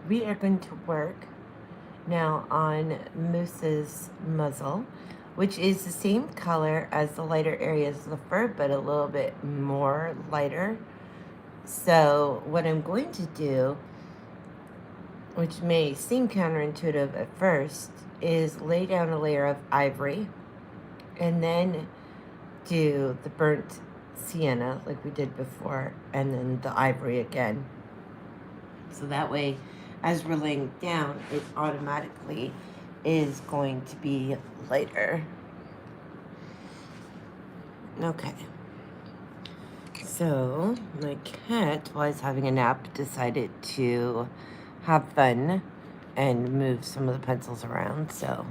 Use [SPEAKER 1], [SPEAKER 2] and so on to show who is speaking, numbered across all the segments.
[SPEAKER 1] we are going to work now on Moose's muzzle, which is the same color as the lighter areas of the fur, but a little bit more lighter. So what I'm going to do, which may seem counterintuitive at first, is lay down a layer of ivory and then do the burnt sienna like we did before, and then the ivory again. So that way, as we're laying down, it automatically is going to be lighter. Okay. So my cat, while he's having a nap, decided to have fun and move some of the pencils around. So,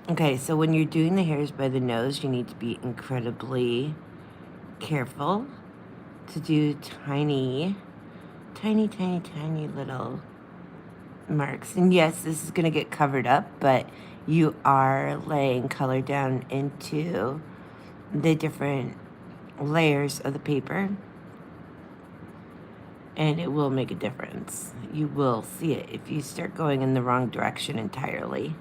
[SPEAKER 1] okay, so when you're doing the hairs by the nose, you need to be incredibly careful to do tiny little marks. And yes, this is going to get covered up, but you are laying color down into the different layers of the paper, and it will make a difference. You will see it if you start going in the wrong direction entirely.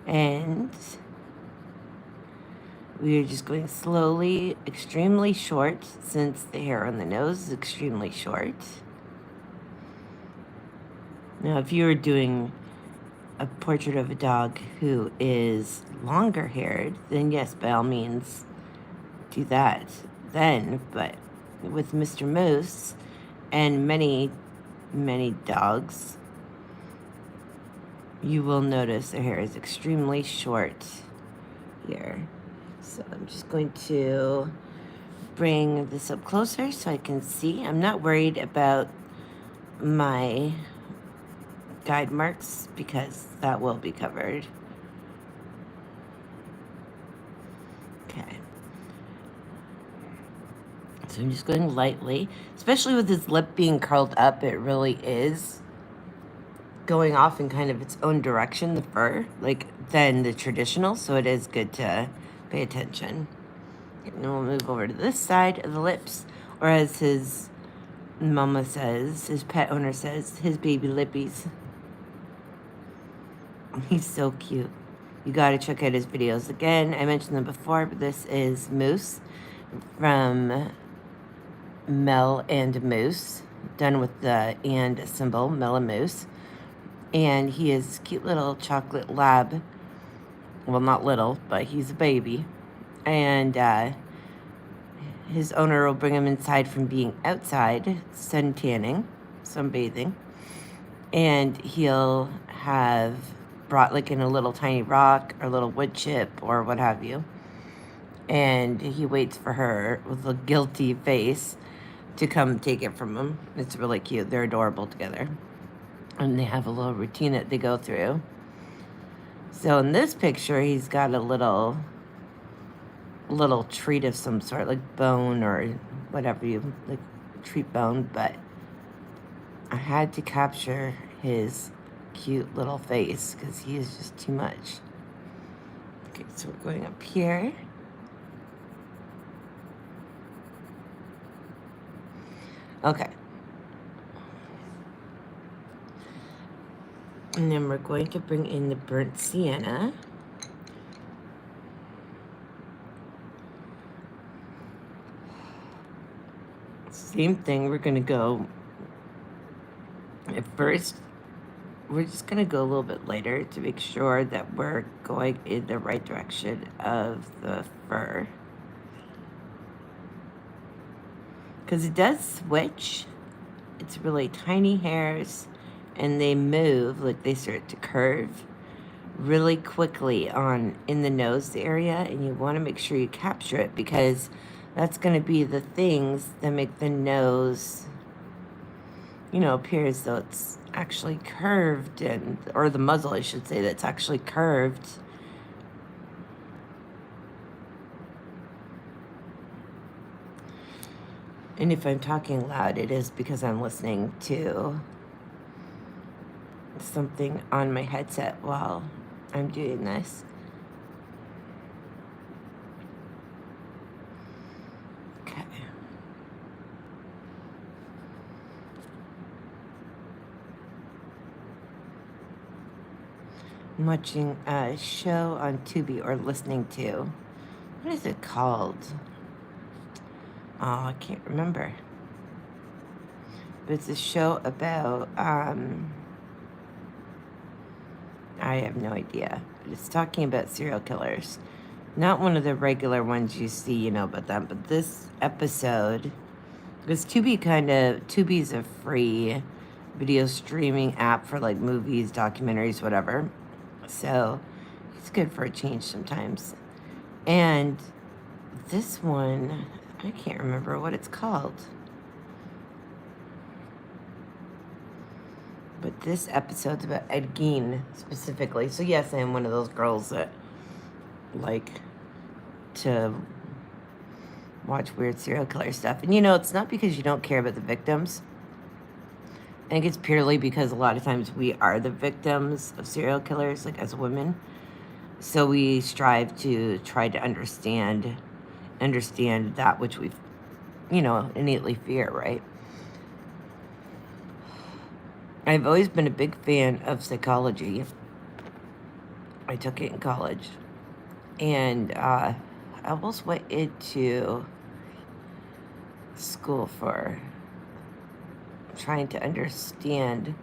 [SPEAKER 1] And we are just going slowly, extremely short, since the hair on the nose is extremely short. Now, if you were doing a portrait of a dog who is longer haired, then yes, by all means, do that then. But with Mr. Moose and many dogs, you will notice their hair is extremely short here. So I'm just going to bring this up closer so I can see. I'm not worried about my guide marks because that will be covered. Okay. So I'm just going lightly, especially with his lip being curled up, it really is going off in kind of its own direction, the fur, like than the traditional, so it is good to pay attention. And then we'll move over to this side of the lips, or as his mama says, his pet owner says, his baby lippies. He's so cute. You gotta check out his videos. Again, I mentioned them before, but this is Moose from Mel and Moose, done with the and symbol, Mel and Moose. And he is a cute little chocolate lab. Well, not little, but he's a baby. And his owner will bring him inside from being outside, sun tanning, sunbathing. And he'll have brought like in a little tiny rock or little wood chip or what have you. And he waits for her with a guilty face to come take it from him. It's really cute. They're adorable together. And they have a little routine that they go through. So in this picture, he's got a little treat of some sort, like bone or whatever you like, treat bone. But I had to capture his cute little face because he is just too much. Okay, so we're going up here. Okay. And then we're going to bring in the burnt sienna. Same thing, we're going to go, at first, we're just going to go a little bit lighter to make sure that we're going in the right direction of the fur. Because it does switch. It's really tiny hairs, and they move, like they start to curve really quickly on in the nose area, and you want to make sure you capture it because that's going to be the things that make the nose, you know, appear as though it's actually curved, and or the muzzle, I should say, that's actually curved. And if I'm talking loud, it is because I'm listening to something on my headset while I'm doing this. Okay. I'm watching a show on Tubi, or listening to. What is it called? Oh, I can't remember. But it's a show about, I have no idea. But it's talking about serial killers. Not one of the regular ones you see, you know, about them. But this episode, because Tubi's a free video streaming app for like movies, documentaries, whatever. So it's good for a change sometimes. And this one, I can't remember what it's called. But this episode's about Ed Gein specifically. So yes, I am one of those girls that like to watch weird serial killer stuff. And you know, it's not because you don't care about the victims. I think it's purely because a lot of times we are the victims of serial killers, like as women. So we strive to try to understand that which we, you know, innately fear, right? I've always been a big fan of psychology. I took it in college. And I almost went into school for trying to understand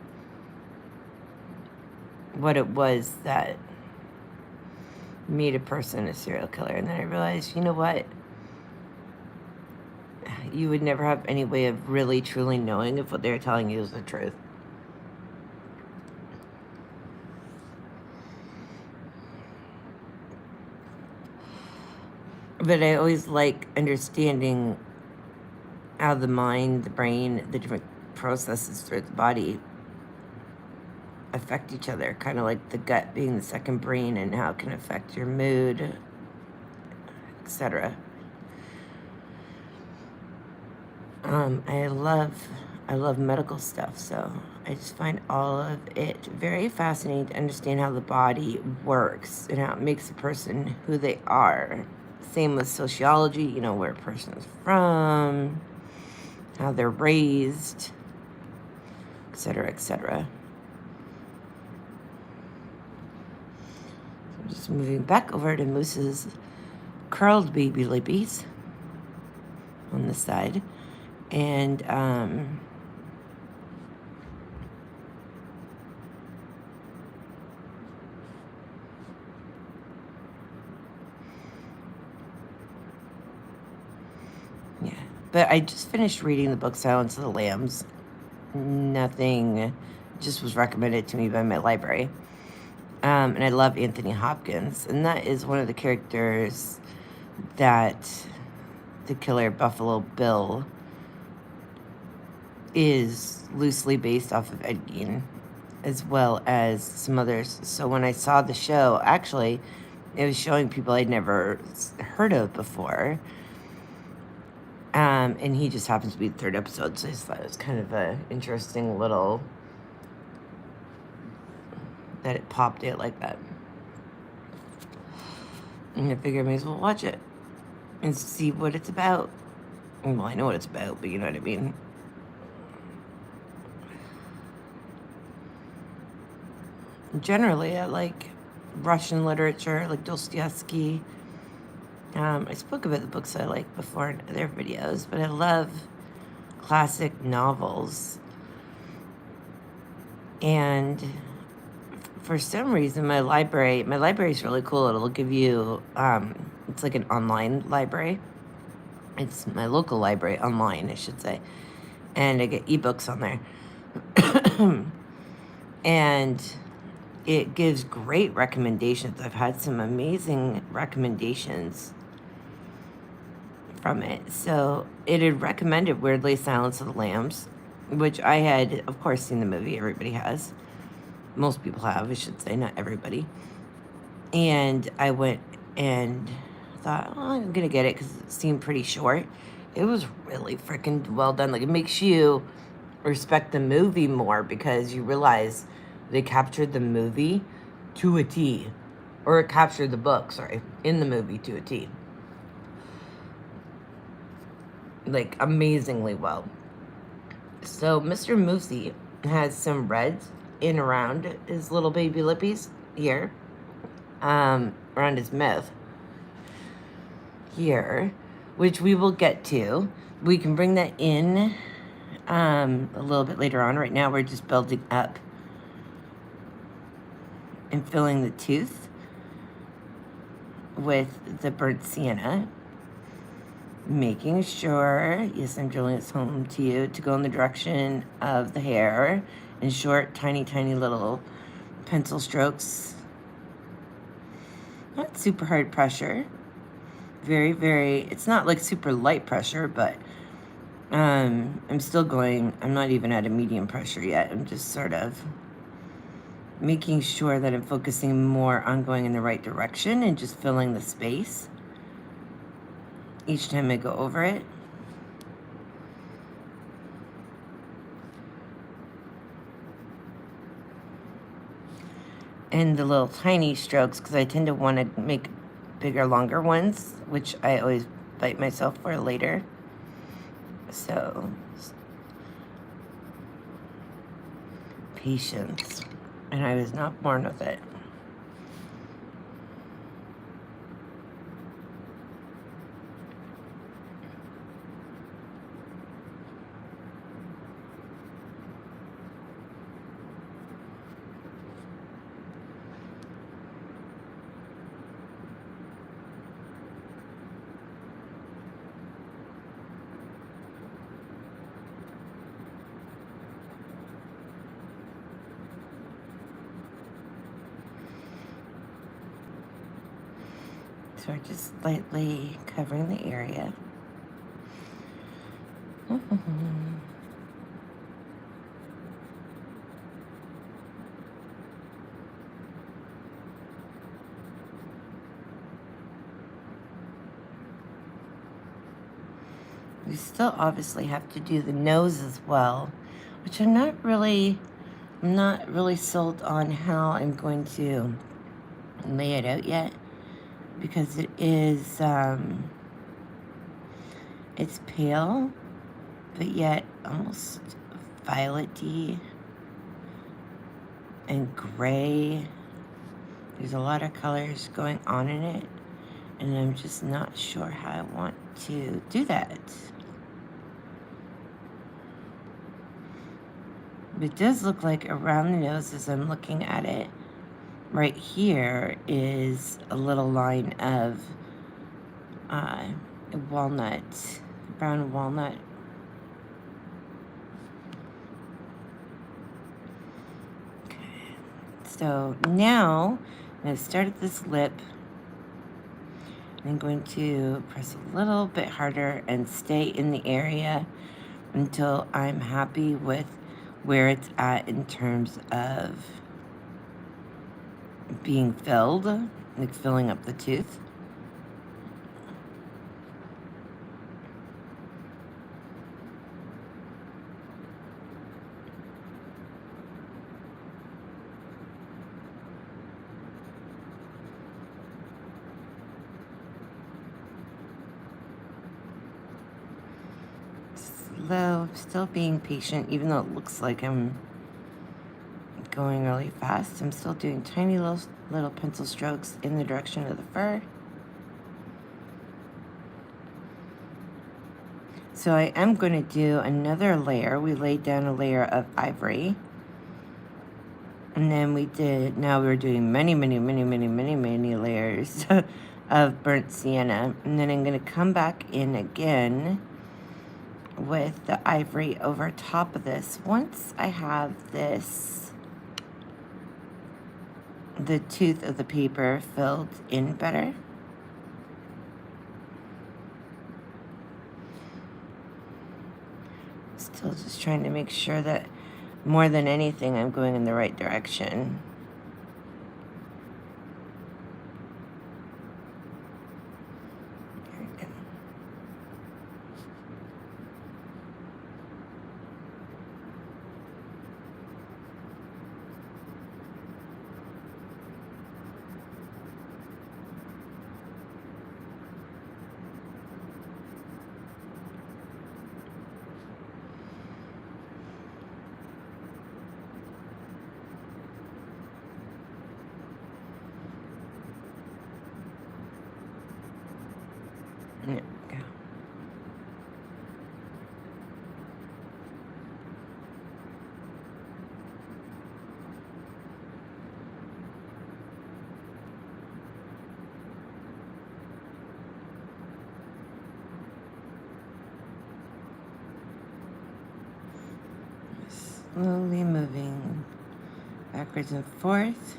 [SPEAKER 1] what it was that made a person a serial killer. And then I realized, you know what? You would never have any way of really, truly knowing if what they're telling you is the truth. But I always like understanding how the mind, the brain, the different processes throughout the body affect each other. Kind of like the gut being the second brain and how it can affect your mood, etc. I love medical stuff, so I just find all of it very fascinating to understand how the body works and how it makes a person who they are. Same with sociology, you know, where a person is from, how they're raised, etc., etc. So I'm just moving back over to Moose's curled baby lippies on the side. And yeah, but I just finished reading the book Silence of the Lambs. Nothing just was recommended to me by my library. And I love Anthony Hopkins, and that is one of the characters that the killer Buffalo Bill is loosely based off of Ed Gein, as well as some others. So when I saw the show, actually, it was showing people I'd never heard of before. And he just happens to be the third episode, so I just thought it was kind of an interesting little that it popped out like that. And I figured I may as well watch it and see what it's about. Well, I know what it's about, but you know what I mean. Generally, I like Russian literature, like Dostoevsky. I spoke about the books I like before in other videos, but I love classic novels. And for some reason, my library is really cool. It'll give you, it's like an online library. It's my local library, online, I should say. And I get ebooks on there. And it gives great recommendations. I've had some amazing recommendations from it. So it had recommended, weirdly, Silence of the Lambs, which I had, of course, seen the movie. Everybody has. Most people have, I should say, not everybody. And I went and thought, oh, I'm going to get it because it seemed pretty short. It was really freaking well done. Like, it makes you respect the movie more because you realize they captured the movie to a T. Or it captured the book, sorry, in the movie to a T. Like, amazingly well. So, Mr. Moosey has some reds in around his little baby lippies. here, around his mouth here, which we will get to. We can bring that in a little bit later on. Right now we're just building up and filling the tooth with the burnt sienna, making sure, yes, I'm drilling this home to you, to go in the direction of the hair in short, tiny, tiny little pencil strokes. Not super hard pressure. Very, very, it's not like super light pressure, but I'm still going, I'm not even at a medium pressure yet. I'm just sort of making sure that I'm focusing more on going in the right direction and just filling the space each time I go over it. And the little tiny strokes, because I tend to want to make bigger, longer ones, which I always bite myself for later. So, patience. And I was not born with it. So we're just lightly covering the area. We still obviously have to do the nose as well, which I'm not really sold on how I'm going to lay it out yet, because it is, it's pale, but yet almost violet-y and gray. There's a lot of colors going on in it, and I'm just not sure how I want to do that. It does look like around the nose, as I'm looking at it, right here is a little line of walnut, brown walnut. Okay. So now I'm going to start at this lip. I'm going to press a little bit harder and stay in the area until I'm happy with where it's at in terms of being filled, like filling up the tooth. Slow, still being patient, even though it looks like I'm going really fast. I'm still doing tiny little pencil strokes in the direction of the fur. So I am going to do another layer. We laid down a layer of ivory. And then now we're doing many layers of burnt sienna. And then I'm going to come back in again with the ivory over top of this. Once I have this, the tooth of the paper filled in better. Still just trying to make sure that more than anything I'm going in the right direction. slowly moving backwards and forth.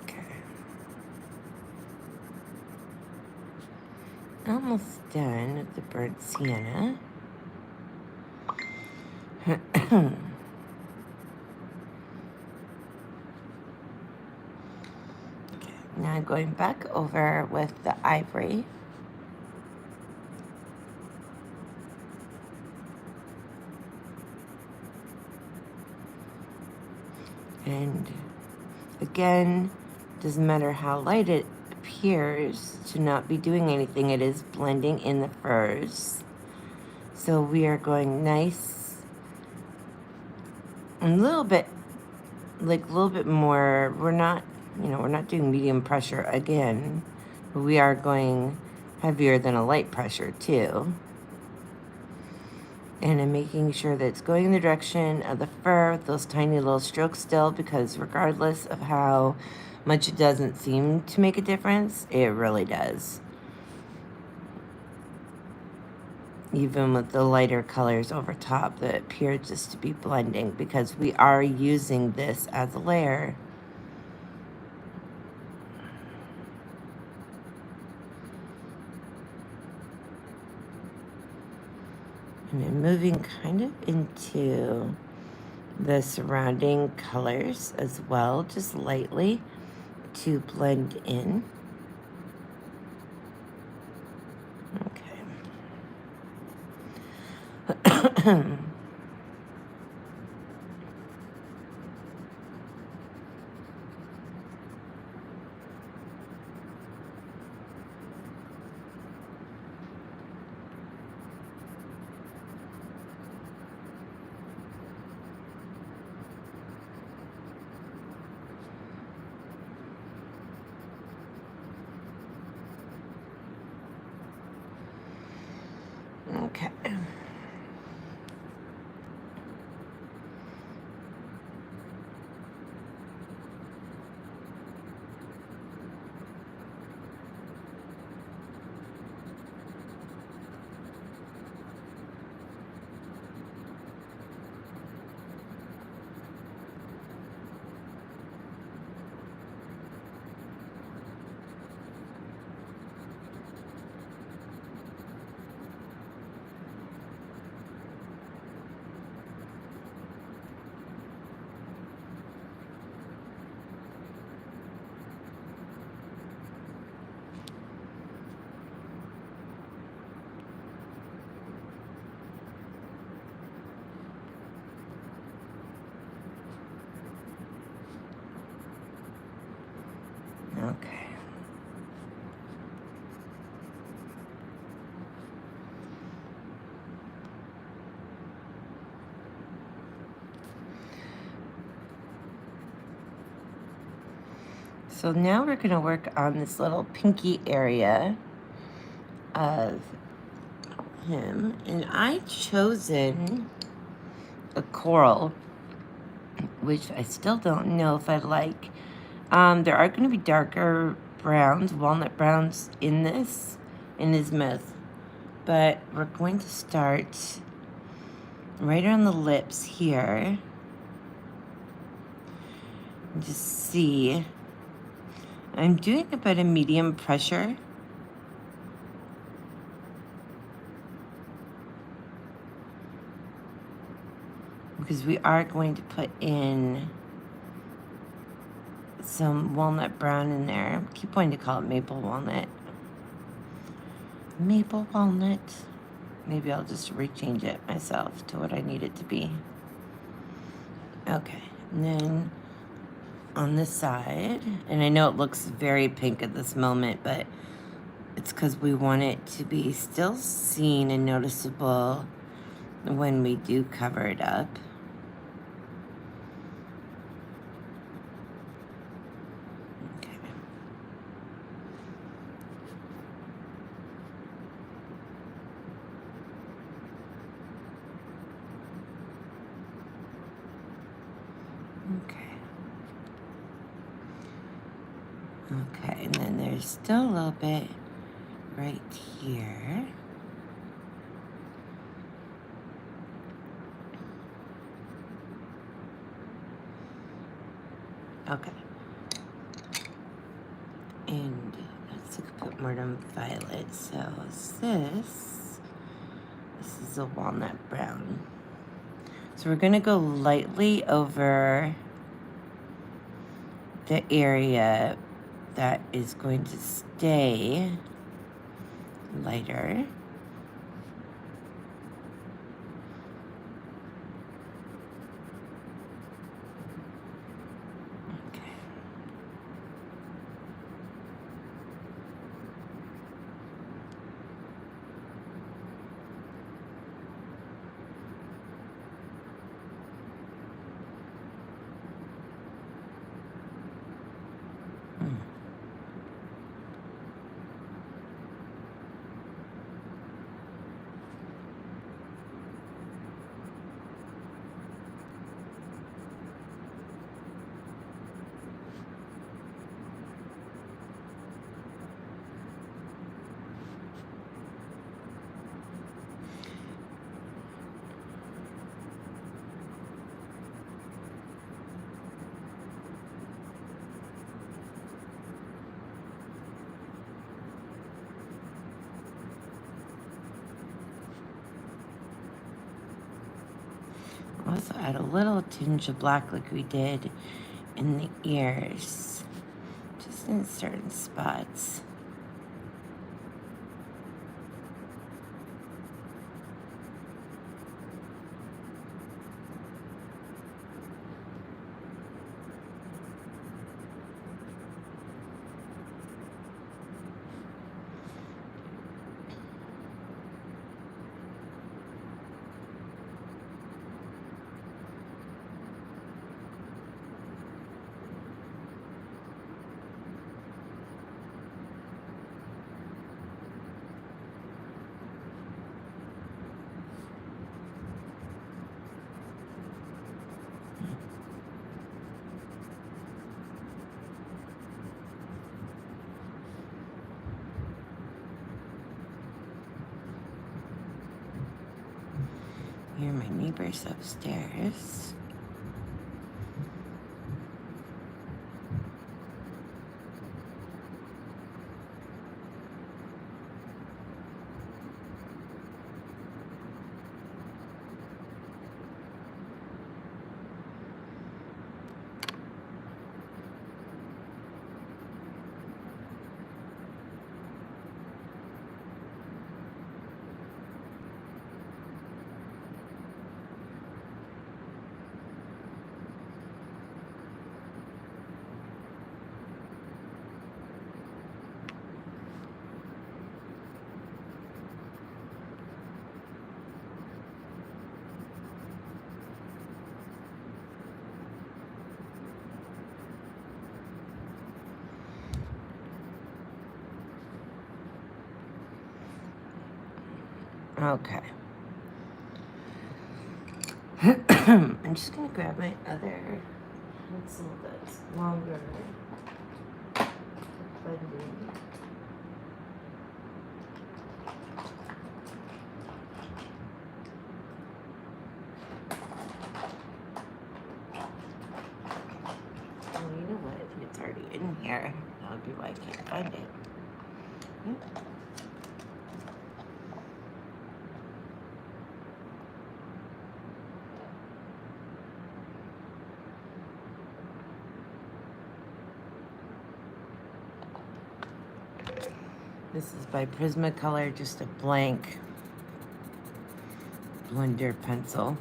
[SPEAKER 1] Okay. Almost done with the burnt sienna. Okay, now I'm going back over with the ivory. And again, doesn't matter how light it appears to not be doing anything, it is blending in the furs. So we are going nice, a little bit, like a little bit more. We're not, we're not doing medium pressure again, but we are going heavier than a light pressure too. And I'm making sure that it's going in the direction of the fur with those tiny little strokes still, because regardless of how much it doesn't seem to make a difference, it really does. Even with the lighter colors over top that appear just to be blending, because we are using this as a layer. And I'm moving kind of into the surrounding colors as well, just lightly to blend in. Okay. Okay. Okay. So now we're going to work on this little pinky area of him. And I've chosen a coral, which I still don't know if I like. There are going to be darker browns, walnut browns in his mouth. But we're going to start right around the lips here. And just see. I'm doing about a medium pressure. Because we are going to put in some walnut brown in there. I keep wanting to call it maple walnut. Maple walnut. Maybe I'll just rechange it myself to what I need it to be. Okay, and then on this side, and I know it looks very pink at this moment, but it's because we want it to be still seen and noticeable when we do cover it up. Okay. Okay. Okay, and then there's still a little bit right here. Okay. And let's look at Mortem Violet. So this is a walnut brown. So we're gonna go lightly over the area that is going to stay lighter. Okay. Also add a little tinge of black like we did in the ears, just in certain spots. Here are my neighbors upstairs. Okay. I'm just gonna grab my other pencil that's longer. Blending. Oh, you know what? I think it's already in here. That would be why I can't find it. Yep. This is by Prismacolor, just a blank blender pencil.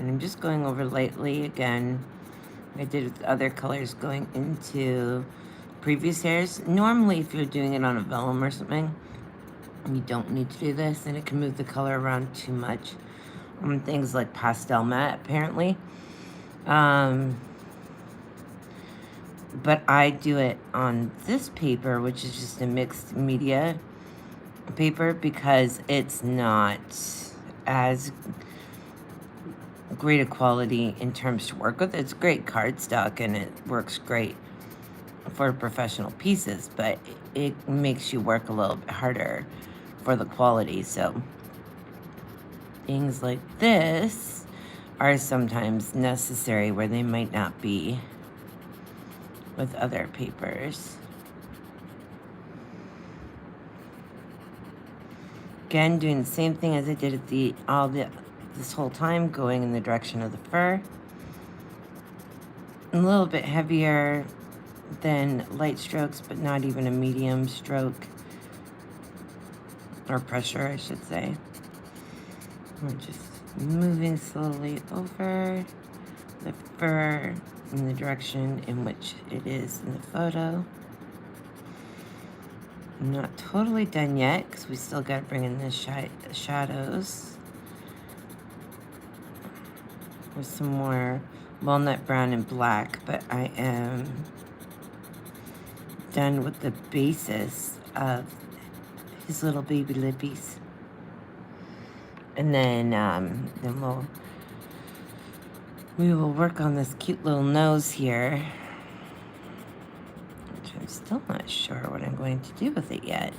[SPEAKER 1] And I'm just going over lightly again. I did with other colors going into previous hairs. Normally, if you're doing it on a vellum or something, you don't need to do this, and it can move the color around too much on things like pastel matte, apparently. But I do it on this paper, which is just a mixed media paper, because it's not as great a quality in terms to work with. It's great cardstock and it works great for professional pieces, but it makes you work a little bit harder for the quality. So things like this are sometimes necessary where they might not be with other papers. Again, doing the same thing as I did at this whole time, going in the direction of the fur. A little bit heavier than light strokes, but not even a medium stroke, or pressure, I should say. We're just moving slowly over the fur in the direction in which it is in the photo. I'm not totally done yet because we still got to bring in the shadows with some more walnut brown and black, but I am done with the basis of his little baby lippies. And then we will work on this cute little nose here, which I'm still not sure what I'm going to do with it yet.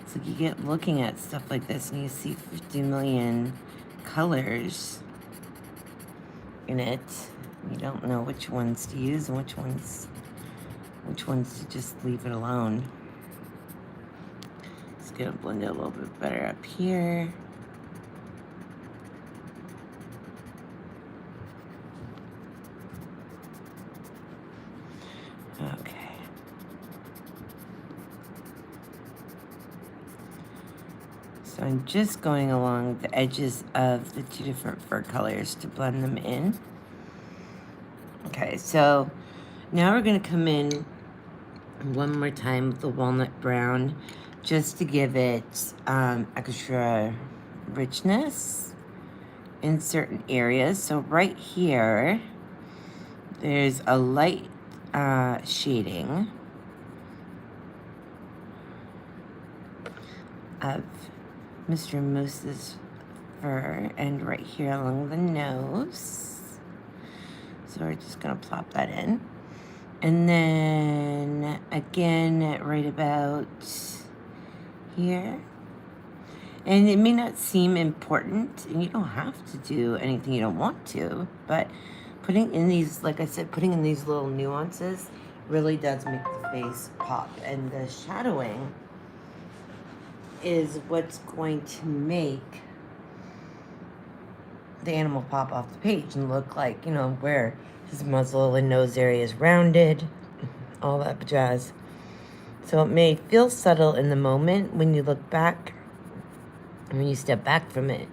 [SPEAKER 1] It's like you get looking at stuff like this and you see 50 million colors in it. You don't know which ones to use and which ones to just leave it alone. It's gonna blend it a little bit better up here. Okay. So I'm just going along the edges of the two different fur colors to blend them in. Okay, so now we're gonna come in one more time with the walnut brown, just to give it extra richness in certain areas. So right here, there's a light shading of Mr. Moose's fur, and right here along the nose. So we're just gonna plop that in. And then again, right about here. And it may not seem important, and you don't have to do anything you don't want to, but putting in these, like I said, putting in these little nuances really does make the face pop. And the shadowing is what's going to make the animal pop off the page and look like, you know, where his muzzle and nose area is rounded, all that jazz. So it may feel subtle in the moment. When you look back, when you step back from it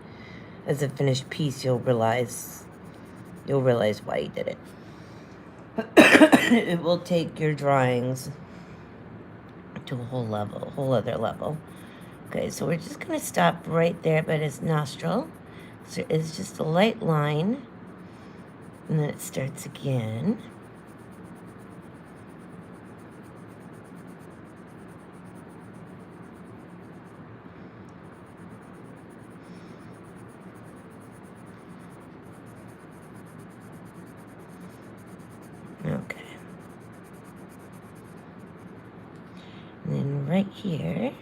[SPEAKER 1] as a finished piece, you'll realize why you did it. It will take your drawings to a whole other level. Okay, so we're just gonna stop right there by his nostril. So it's just a light line, and then it starts again. Okay. And then right here,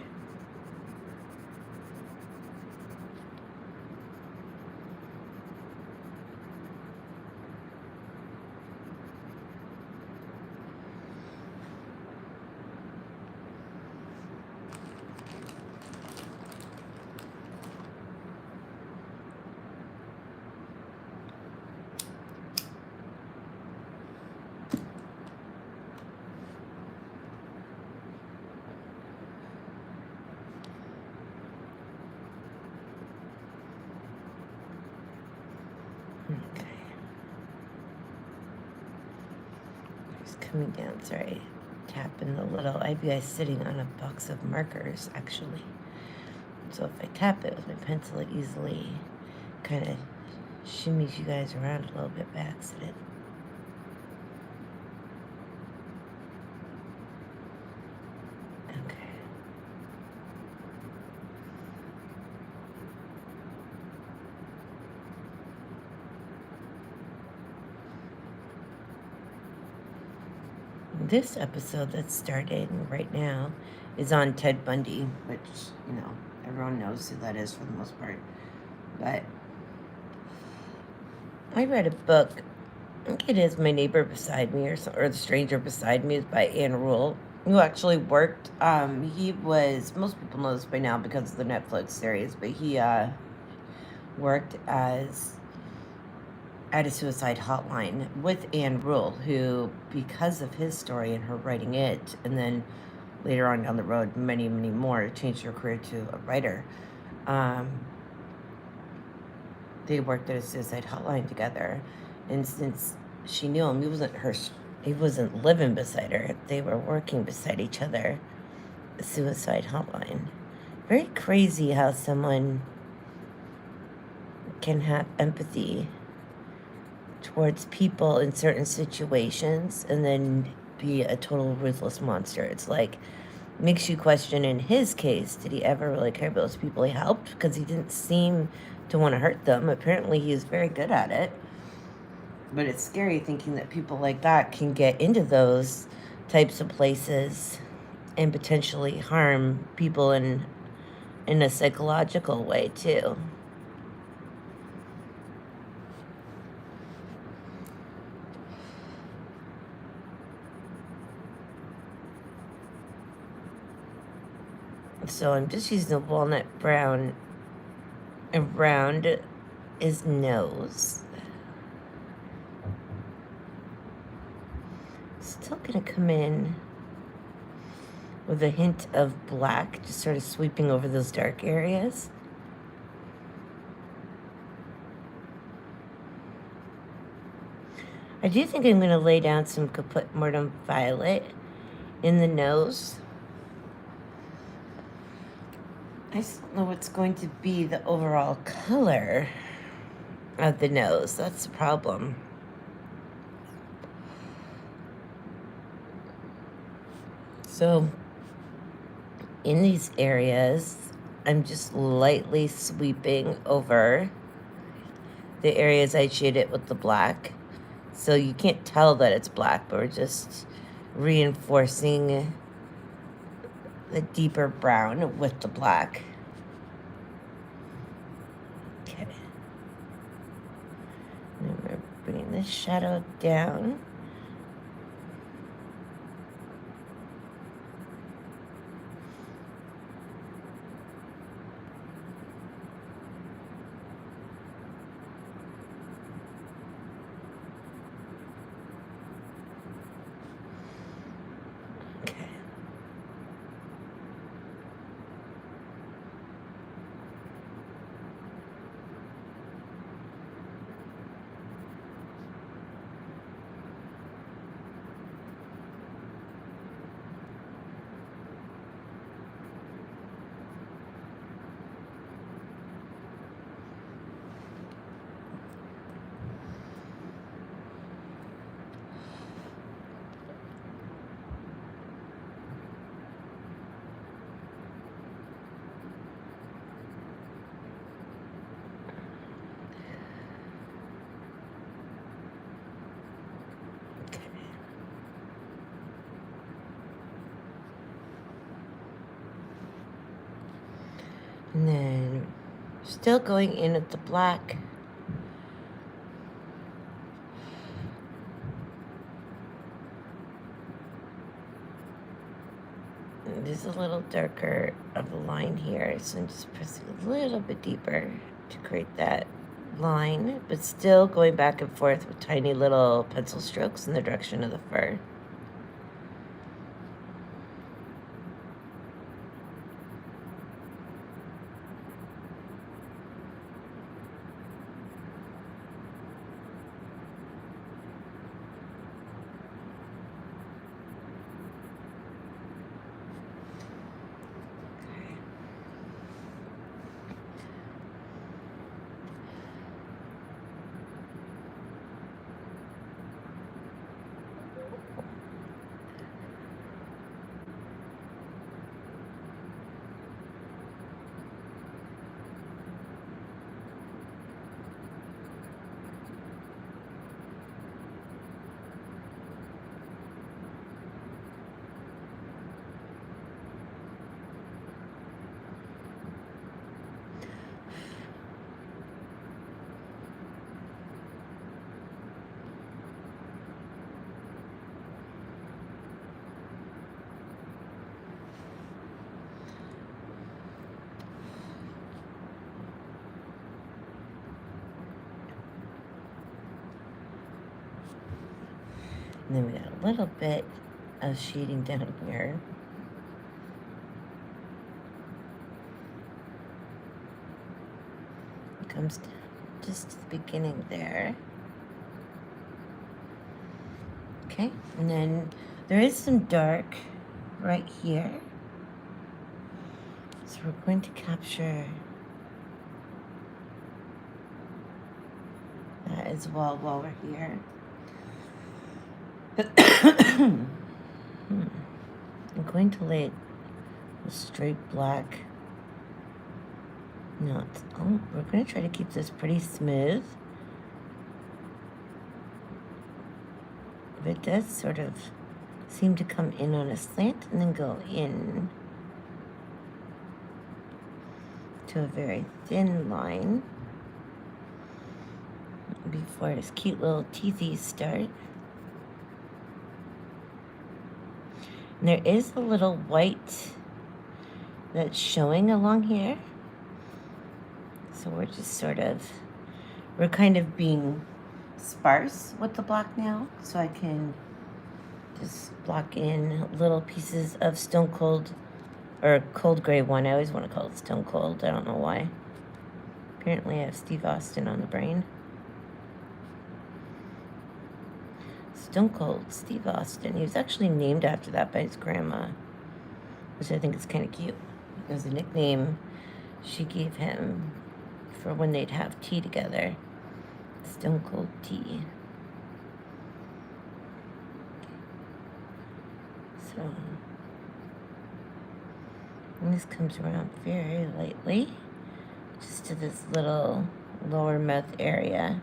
[SPEAKER 1] Okay. Just coming down, sorry. Tapping the little, I have you guys sitting on a box of markers, actually. So if I tap it with my pencil, it easily kind of shimmies you guys around a little bit by accident. Okay. This episode that's starting right now is on Ted Bundy, which, you know, everyone knows who that is for the most part. But I read a book, I think it is My Neighbor Beside Me or The Stranger Beside Me, is by Ann Rule, who actually worked, he was, most people know this by now because of the Netflix series, but he worked as at a suicide hotline with Ann Rule, who, because of his story and her writing it, and then later on down the road, many, many more, changed her career to a writer. They worked at a suicide hotline together, and since she knew him, he wasn't living beside her. They were working beside each other. A suicide hotline. Very crazy how someone can have empathy towards people in certain situations and then be a total ruthless monster. It's like, makes you question, in his case, did he ever really care about those people he helped? Because he didn't seem to want to hurt them. Apparently he was very good at it. But it's scary thinking that people like that can get into those types of places and potentially harm people in a psychological way too. So I'm just using the walnut brown around his nose. Still gonna come in with a hint of black, just sort of sweeping over those dark areas. I do think I'm going to lay down some Caput Mortem Violet in the nose. I just don't know what's going to be the overall color of the nose. That's the problem. So in these areas, I'm just lightly sweeping over the areas I shaded with the black. So you can't tell that it's black, but we're just reinforcing the deeper brown with the black. Okay. And we're bringing this shadow down. And then still going in at the black. There's a little darker of a line here, so I'm just pressing a little bit deeper to create that line, but still going back and forth with tiny little pencil strokes in the direction of the fur. And then we got a little bit of shading down here. It comes down just to the beginning there. Okay, and then there is some dark right here. So we're going to capture that as well while we're here. I'm going to lay a straight black. No, we're going to try to keep this pretty smooth. But it does sort of seem to come in on a slant and then go in to a very thin line before his cute little teethies start. And there is a little white that's showing along here. So we're just we're kind of being sparse with the black now. So I can just block in little pieces of Stone Cold, or Cold Gray One. I always want to call it Stone Cold. I don't know why. Apparently I have Steve Austin on the brain. Stone Cold Steve Austin. He was actually named after that by his grandma, which I think is kind of cute. It was a nickname she gave him for when they'd have tea together. Stone Cold Tea. So, and this comes around very lightly, just to this little lower mouth area.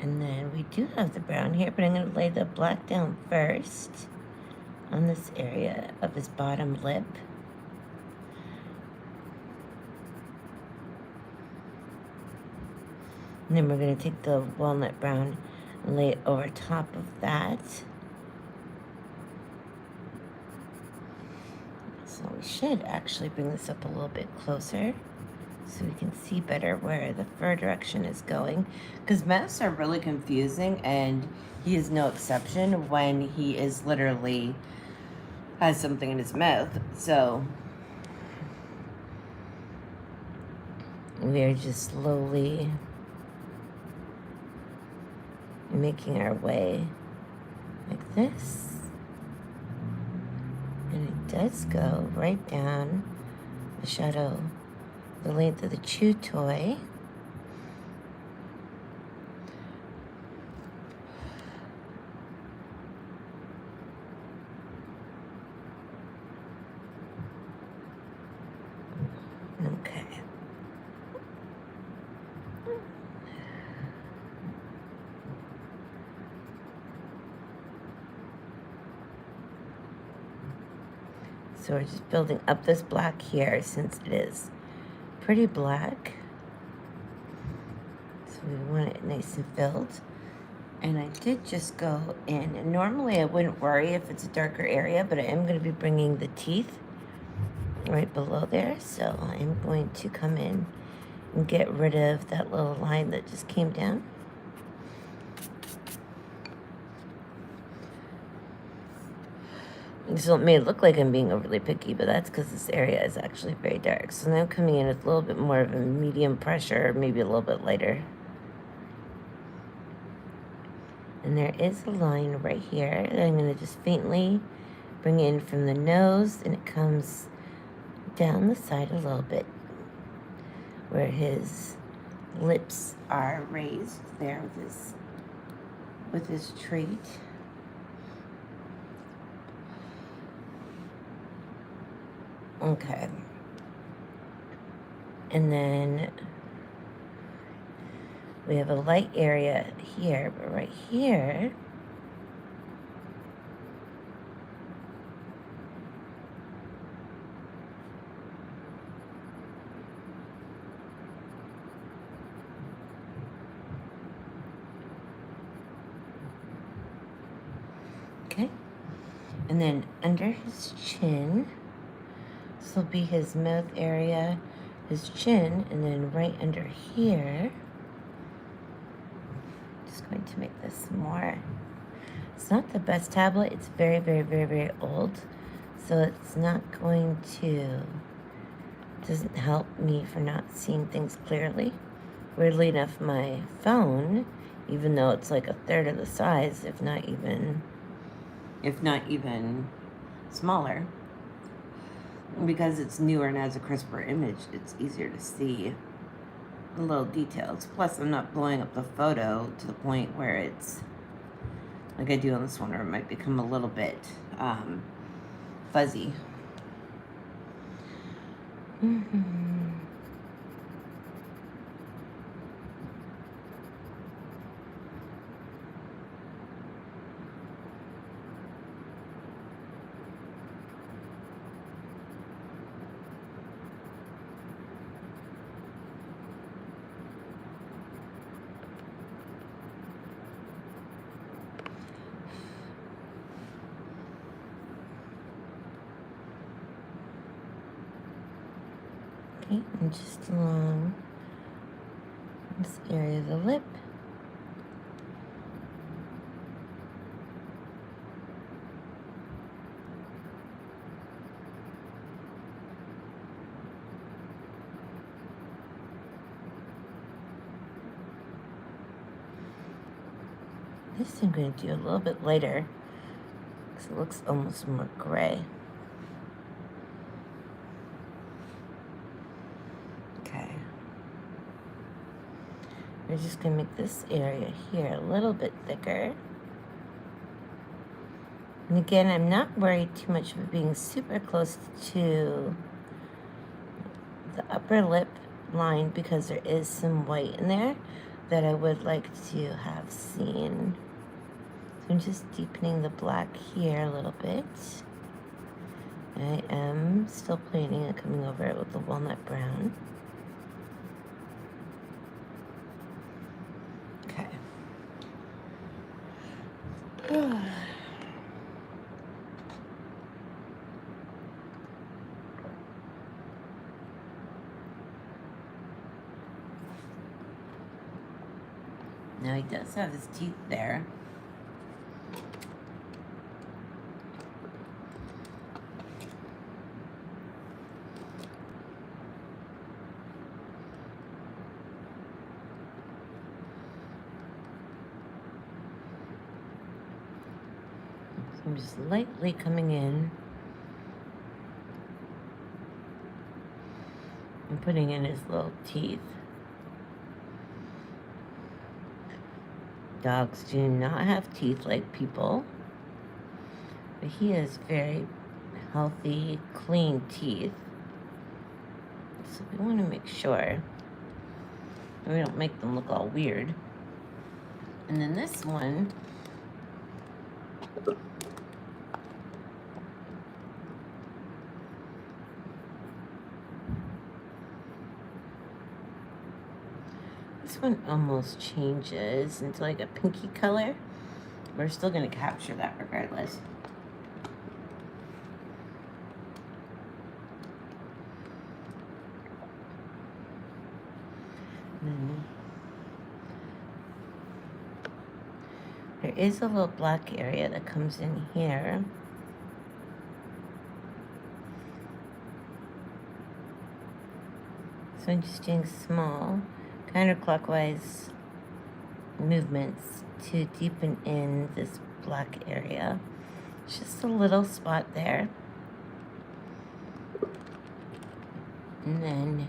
[SPEAKER 1] And then we do have the brown here, but I'm going to lay the black down first on this area of his bottom lip. And then we're going to take the walnut brown and lay it over top of that. So we should actually bring this up a little bit closer so we can see better where the fur direction is going. Because mouse are really confusing, and he is no exception when he is literally has something in his mouth. So we are just slowly making our way like this. And it does go right down the shadow, the length of the chew toy. Okay. So we're just building up this black here since it is pretty black. So we want it nice and filled. And I did just go in, and normally I wouldn't worry if it's a darker area, but I am going to be bringing the teeth right below there. So I'm going to come in and get rid of that little line that just came down. So it may look like I'm being overly picky, but that's because this area is actually very dark. So now I'm coming in with a little bit more of a medium pressure, maybe a little bit lighter. And there is a line right here that I'm going to just faintly bring in from the nose, and it comes down the side a little bit where his lips are raised there with his trait. Okay. And then we have a light area here, but right here, And then under his chin, this will be his mouth area, his chin, and then right under here, just going to make this more. It's not the best tablet. It's very, very, very, very old. So it's not going to, doesn't help me for not seeing things clearly. Weirdly enough, my phone, even though it's like a third of the size, if not even smaller, because it's newer and has a crisper image, it's easier to see the little details. Plus, I'm not blowing up the photo to the point where it's like I do on this one, where it might become a little bit fuzzy. Okay, and just along this area of the lip. This I'm going to do a little bit lighter because it looks almost more gray. Okay. We're just going to make this area here a little bit thicker. And again, I'm not worried too much of it being super close to the upper lip line because there is some white in there that I would like to have seen. So I'm just deepening the black here a little bit. I am still planning on coming over it with the walnut brown. Okay. Now he does have his teeth there. So I'm just lightly coming in and putting in his little teeth. Dogs do not have teeth like people, but he has very healthy, clean teeth. So we want to make sure we don't make them look all weird. And then this one, this one almost changes into like a pinky color. We're still going to capture that regardless. There is a little black area that comes in here. So I'm just doing small counterclockwise movements to deepen in this black area. Just a little spot there. And then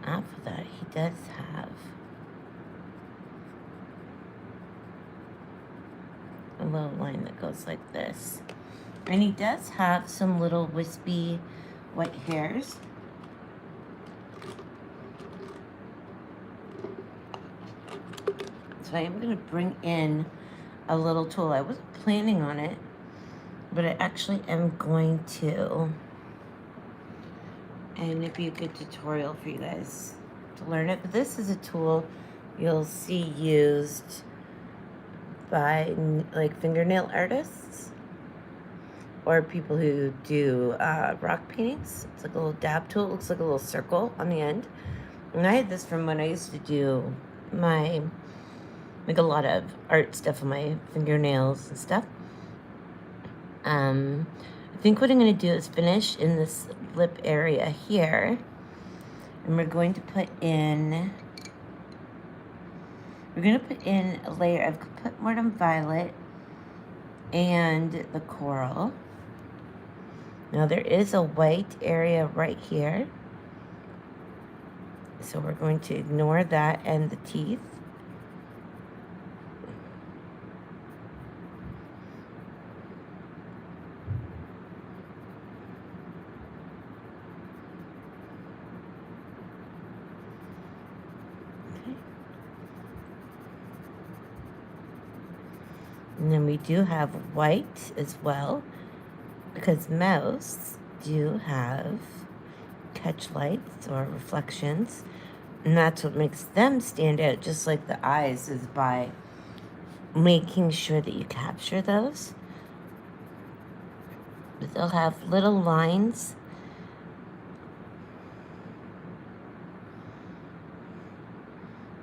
[SPEAKER 1] after that, he does have a little line that goes like this. And he does have some little wispy white hairs. So I am going to bring in a little tool. I wasn't planning on it, but I actually am going to. And it'd be a good tutorial for you guys to learn it. But this is a tool you'll see used by like fingernail artists or people who do rock paintings. It's like a little dab tool. It looks like a little circle on the end. And I had this from when I used to do my, like a lot of art stuff on my fingernails and stuff. I think what I'm going to do is finish in this lip area here. And we're going to put in a layer of Kaput Mortem Violet and the coral. Now there is a white area right here, so we're going to ignore that and the teeth. Okay. And then we do have white as well, because mouse do have catch lights or reflections, and that's what makes them stand out, just like the eyes, is by making sure that you capture those. But they'll have little lines.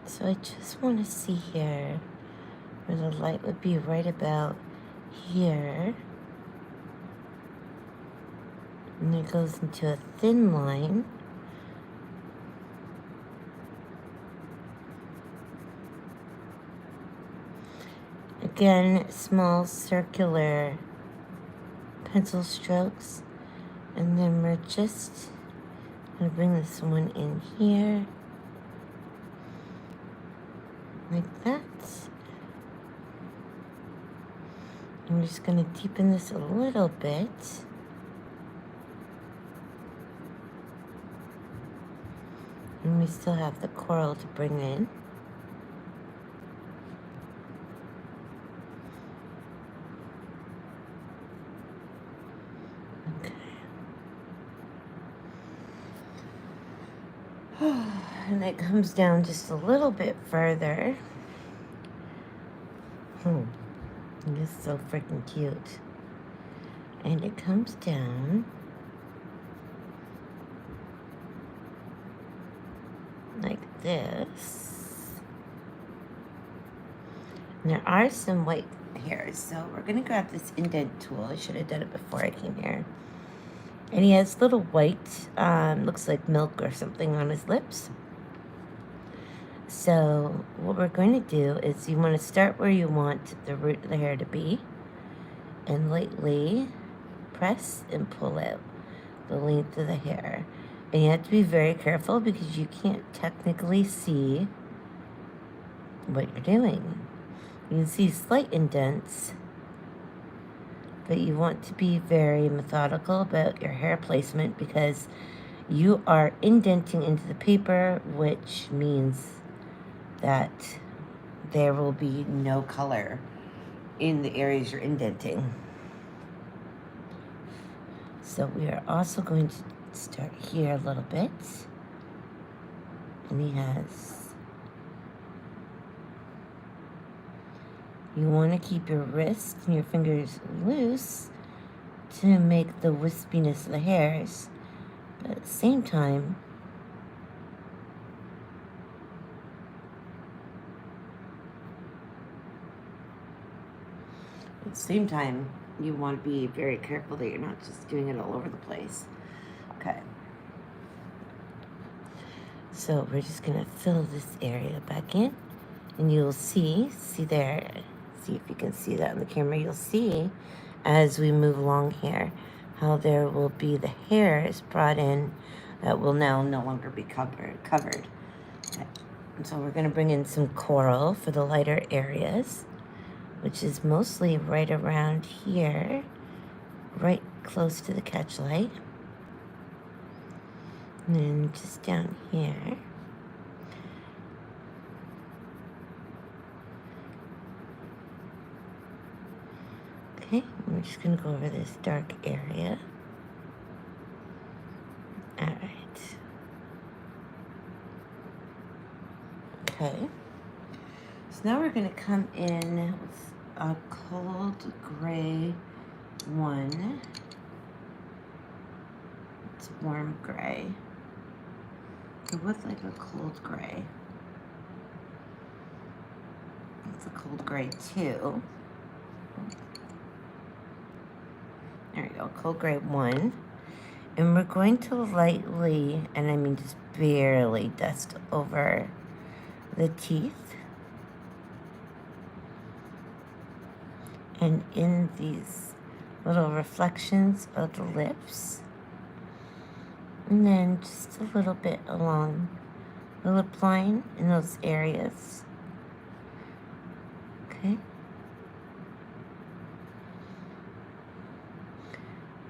[SPEAKER 1] So I just want to see here where the light would be right about here. And it goes into a thin line. Again, small circular pencil strokes. And then we're just going to bring this one in here. Like that. I'm just going to deepen this a little bit. And we still have the coral to bring in. Okay. And it comes down just a little bit further. This is so freaking cute. And it comes down like this. And there are some white hairs, so we're gonna grab this indent tool. I should have done it before I came here. And he has little white, looks like milk or something on his lips. So what we're going to do is you want to start where you want the root of the hair to be, and lightly press and pull out the length of the hair. And you have to be very careful because you can't technically see what you're doing. You can see slight indents, but you want to be very methodical about your hair placement because you are indenting into the paper, which means that there will be no color in the areas you're indenting. So we are also going to start here a little bit. And he has, you want to keep your wrist and your fingers loose to make the wispiness of the hairs, but at the same time, you want to be very careful that you're not just doing it all over the place. Okay. So we're just going to fill this area back in. And you'll see there, see if you can see that on the camera, you'll see as we move along here how there will be the hairs brought in that will now no longer be covered. Okay. And so we're going to bring in some coral for the lighter areas, which is mostly right around here, right close to the catch light. And then just down here. Okay, we're just gonna go over this dark area. All right. Okay. So now we're gonna come in with a cold gray one. It's warm gray. It was like a cold gray. It's a cold gray too. There we go, cold gray 1. And we're going to lightly, and I mean just barely, dust over the teeth. And in these little reflections of the lips. And then just a little bit along the lip line in those areas. Okay.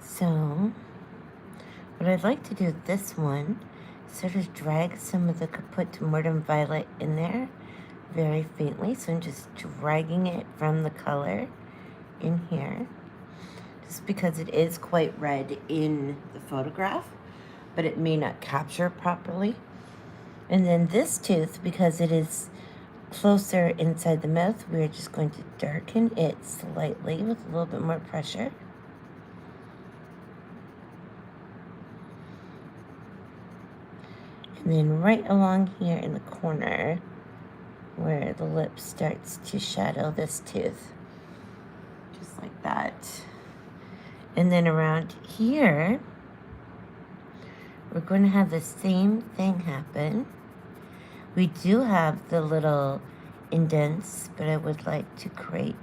[SPEAKER 1] So, what I'd like to do with this one, sort of drag some of the Caput Mortem Violet in there very faintly. So I'm just dragging it from the color in here, just because it is quite red in the photograph, but it may not capture properly. And then this tooth, because it is closer inside the mouth, we're just going to darken it slightly with a little bit more pressure. And then right along here in the corner where the lip starts to shadow this tooth. Just like that. And then around here, we're going to have the same thing happen. We do have the little indents, but I would like to create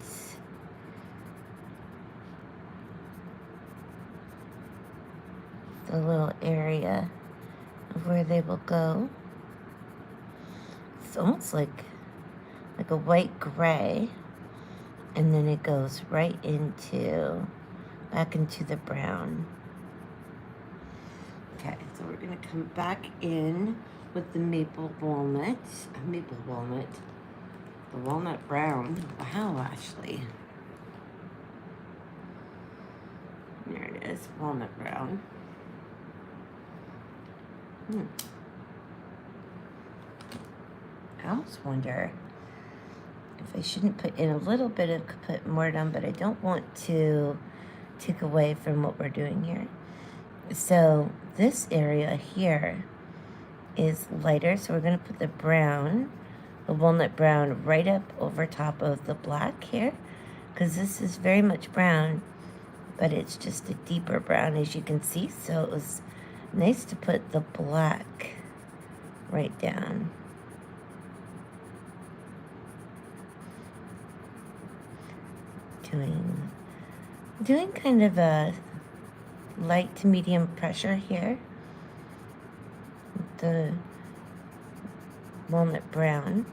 [SPEAKER 1] the little area of where they will go. It's almost like a white gray, and then it goes right into, back into the brown. Okay, so we're gonna come back in with the maple walnut, the walnut brown. Wow, Ashley. There it is, walnut brown. I almost wonder if I shouldn't put in a little bit of Caput Mortem, but I don't want to take away from what we're doing here. So this area here is lighter, so we're going to put the brown, the walnut brown, right up over top of the black here, because this is very much brown, but it's just a deeper brown, as you can see. So it was nice to put the black right down. Doing kind of a light to medium pressure here with the walnut brown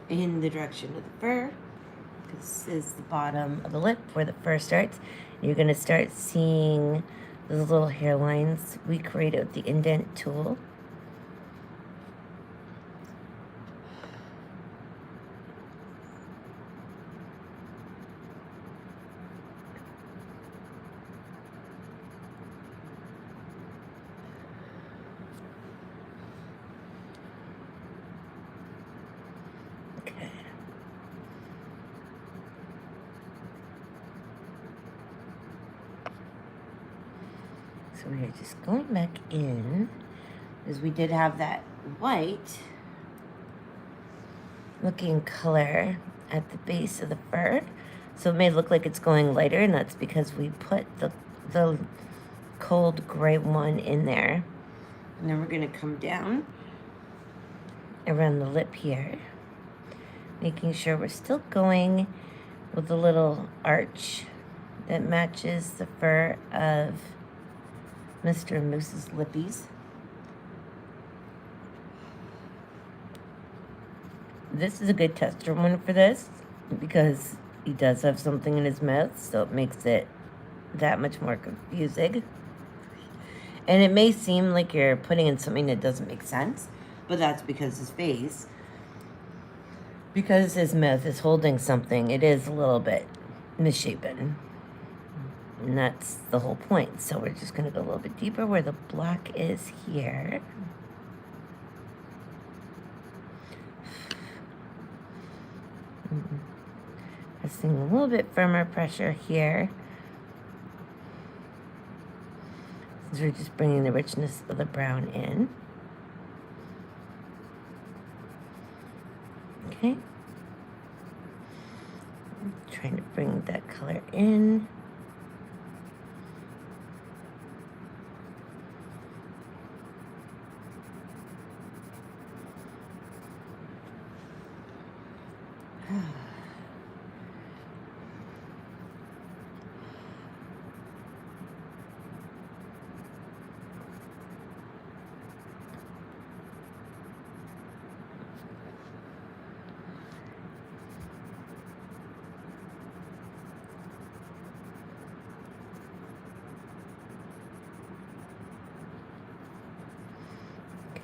[SPEAKER 1] in the direction of the fur. This is the bottom of the lip where the fur starts. You're going to start seeing those little hairlines we created with the indent tool. So we're just going back in, because we did have that white looking color at the base of the fur. So it may look like it's going lighter, and that's because we put the cold gray one in there. And then we're going to come down around the lip here, making sure we're still going with the little arch that matches the fur of Mr. Moose's lippies. This is a good tester one for this, because he does have something in his mouth, so it makes it that much more confusing. And it may seem like you're putting in something that doesn't make sense, but that's because his face, because his mouth is holding something, it is a little bit misshapen. And that's the whole point. So we're just going to go a little bit deeper where the black is here. Pressing a little bit firmer pressure here. Since we're just bringing the richness of the brown in. Okay. I'm trying to bring that color in.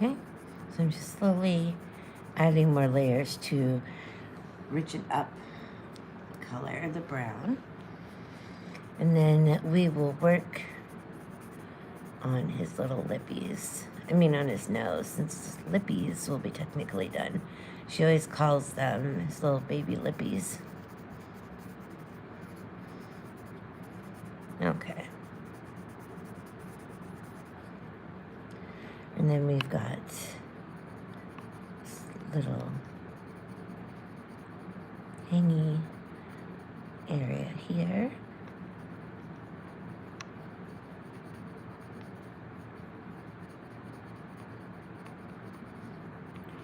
[SPEAKER 1] Okay, so I'm just slowly adding more layers to richen up the color of the brown. And then we will work on his little lippies. I mean on his nose, since his lippies will be technically done. She always calls them his little baby lippies. Okay. And then we've got this little hangy area here.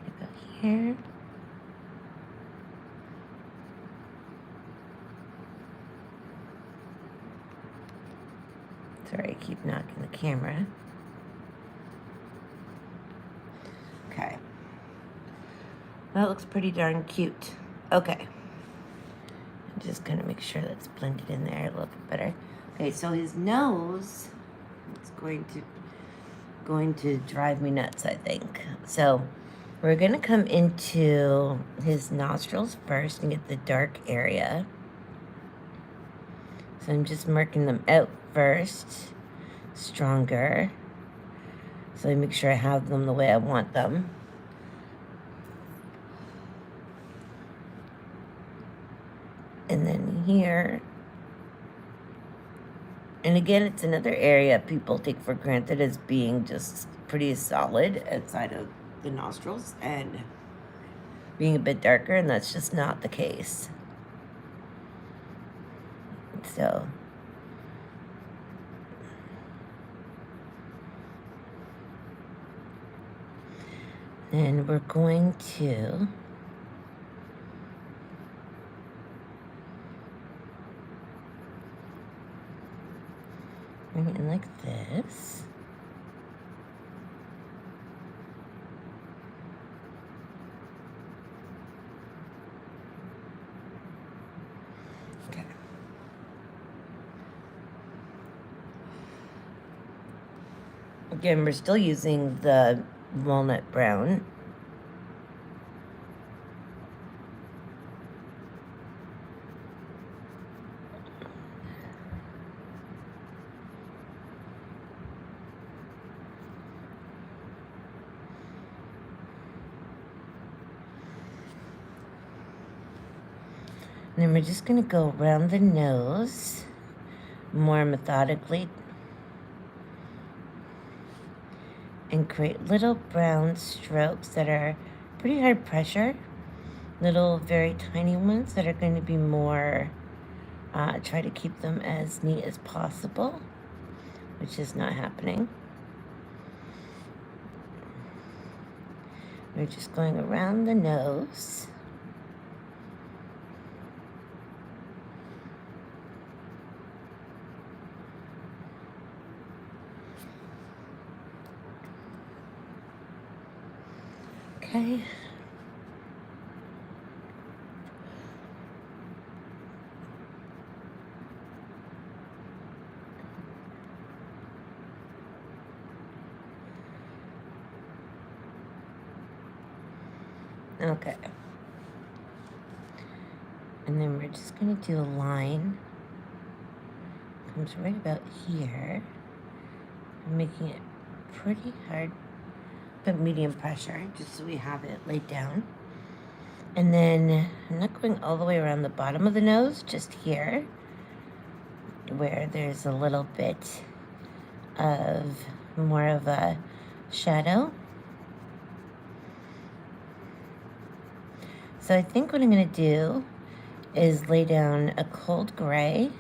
[SPEAKER 1] About here. Sorry, I keep knocking the camera. Okay. That looks pretty darn cute. Okay. I'm just gonna make sure that's blended in there a little bit better. Okay, so his nose is going to drive me nuts, I think. So we're gonna come into his nostrils first and get the dark area. So I'm just marking them out first, stronger. So I make sure I have them the way I want them. And then here, and again, it's another area people take for granted as being just pretty solid outside of the nostrils and being a bit darker, and that's just not the case. So then we're going to bring it in like this. Okay. Again, we're still using the walnut brown. And then we're just going to go around the nose more methodically and create little brown strokes that are pretty hard pressure. Little, very tiny ones that are going to be more, try to keep them as neat as possible, which is not happening. We're just going around the nose. Okay. Okay. And then we're just going to do a line. Comes right about here. I'm making it pretty hard, but medium pressure, just so we have it laid down. And then I'm not going all the way around the bottom of the nose, just here, where there's a little bit of more of a shadow. So I think what I'm going to do is lay down a cold gray.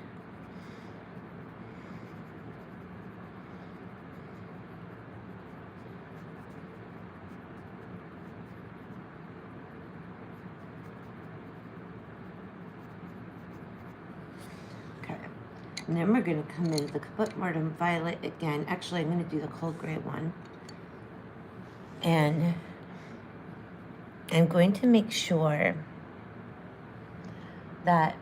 [SPEAKER 1] Okay. And then we're going to come in with the Kaput Mortem Violet again. Actually, I'm going to do the cold gray one. And I'm going to make sure that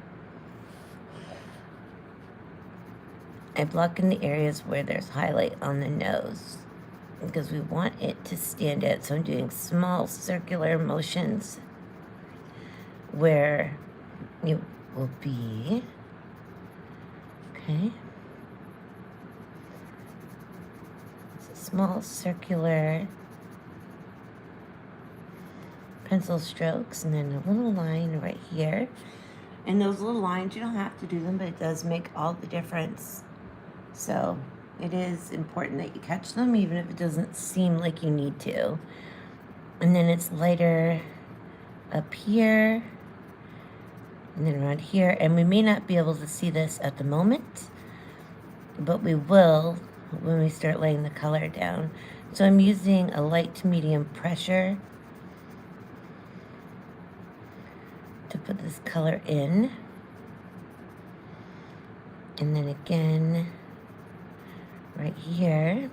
[SPEAKER 1] I block in the areas where there's highlight on the nose, because we want it to stand out. So I'm doing small circular motions where it will be. Okay. Small circular pencil strokes, and then a little line right here. And those little lines, you don't have to do them, but it does make all the difference. So it is important that you catch them, even if it doesn't seem like you need to. And then it's lighter up here, and then around here. And we may not be able to see this at the moment, but we will when we start laying the color down. So I'm using a light to medium pressure to put this color in. And then again, right here.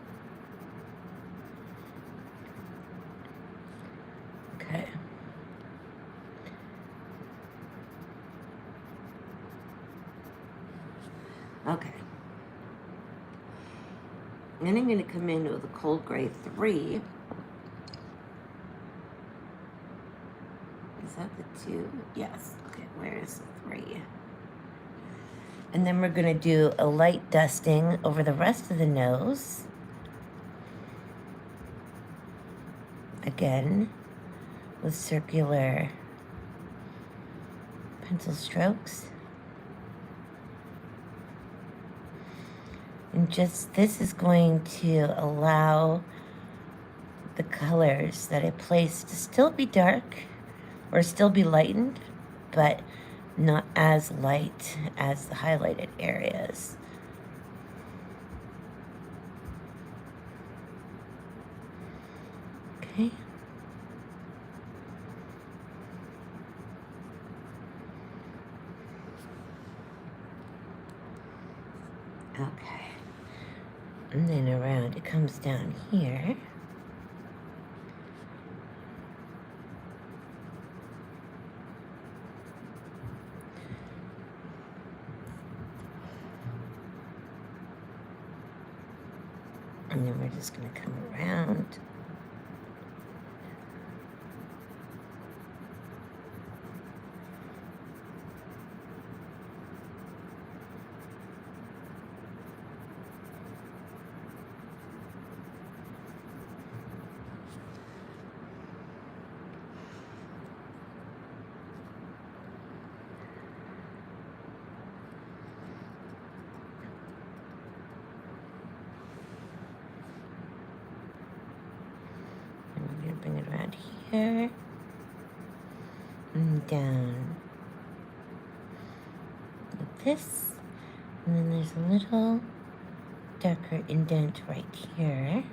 [SPEAKER 1] Okay. Okay. Then I'm going to come in with a cold gray 3. Is that the 2? Yes. Okay, where is the 3? And then we're going to do a light dusting over the rest of the nose. Again, with circular pencil strokes. And just, this is going to allow the colors that I placed to still be dark or still be lightened, but not as light as the highlighted areas. Okay. Okay. And then around, it comes down here. And then we're just going to come around. Bring it around here and down like this, and then there's a little darker indent right here.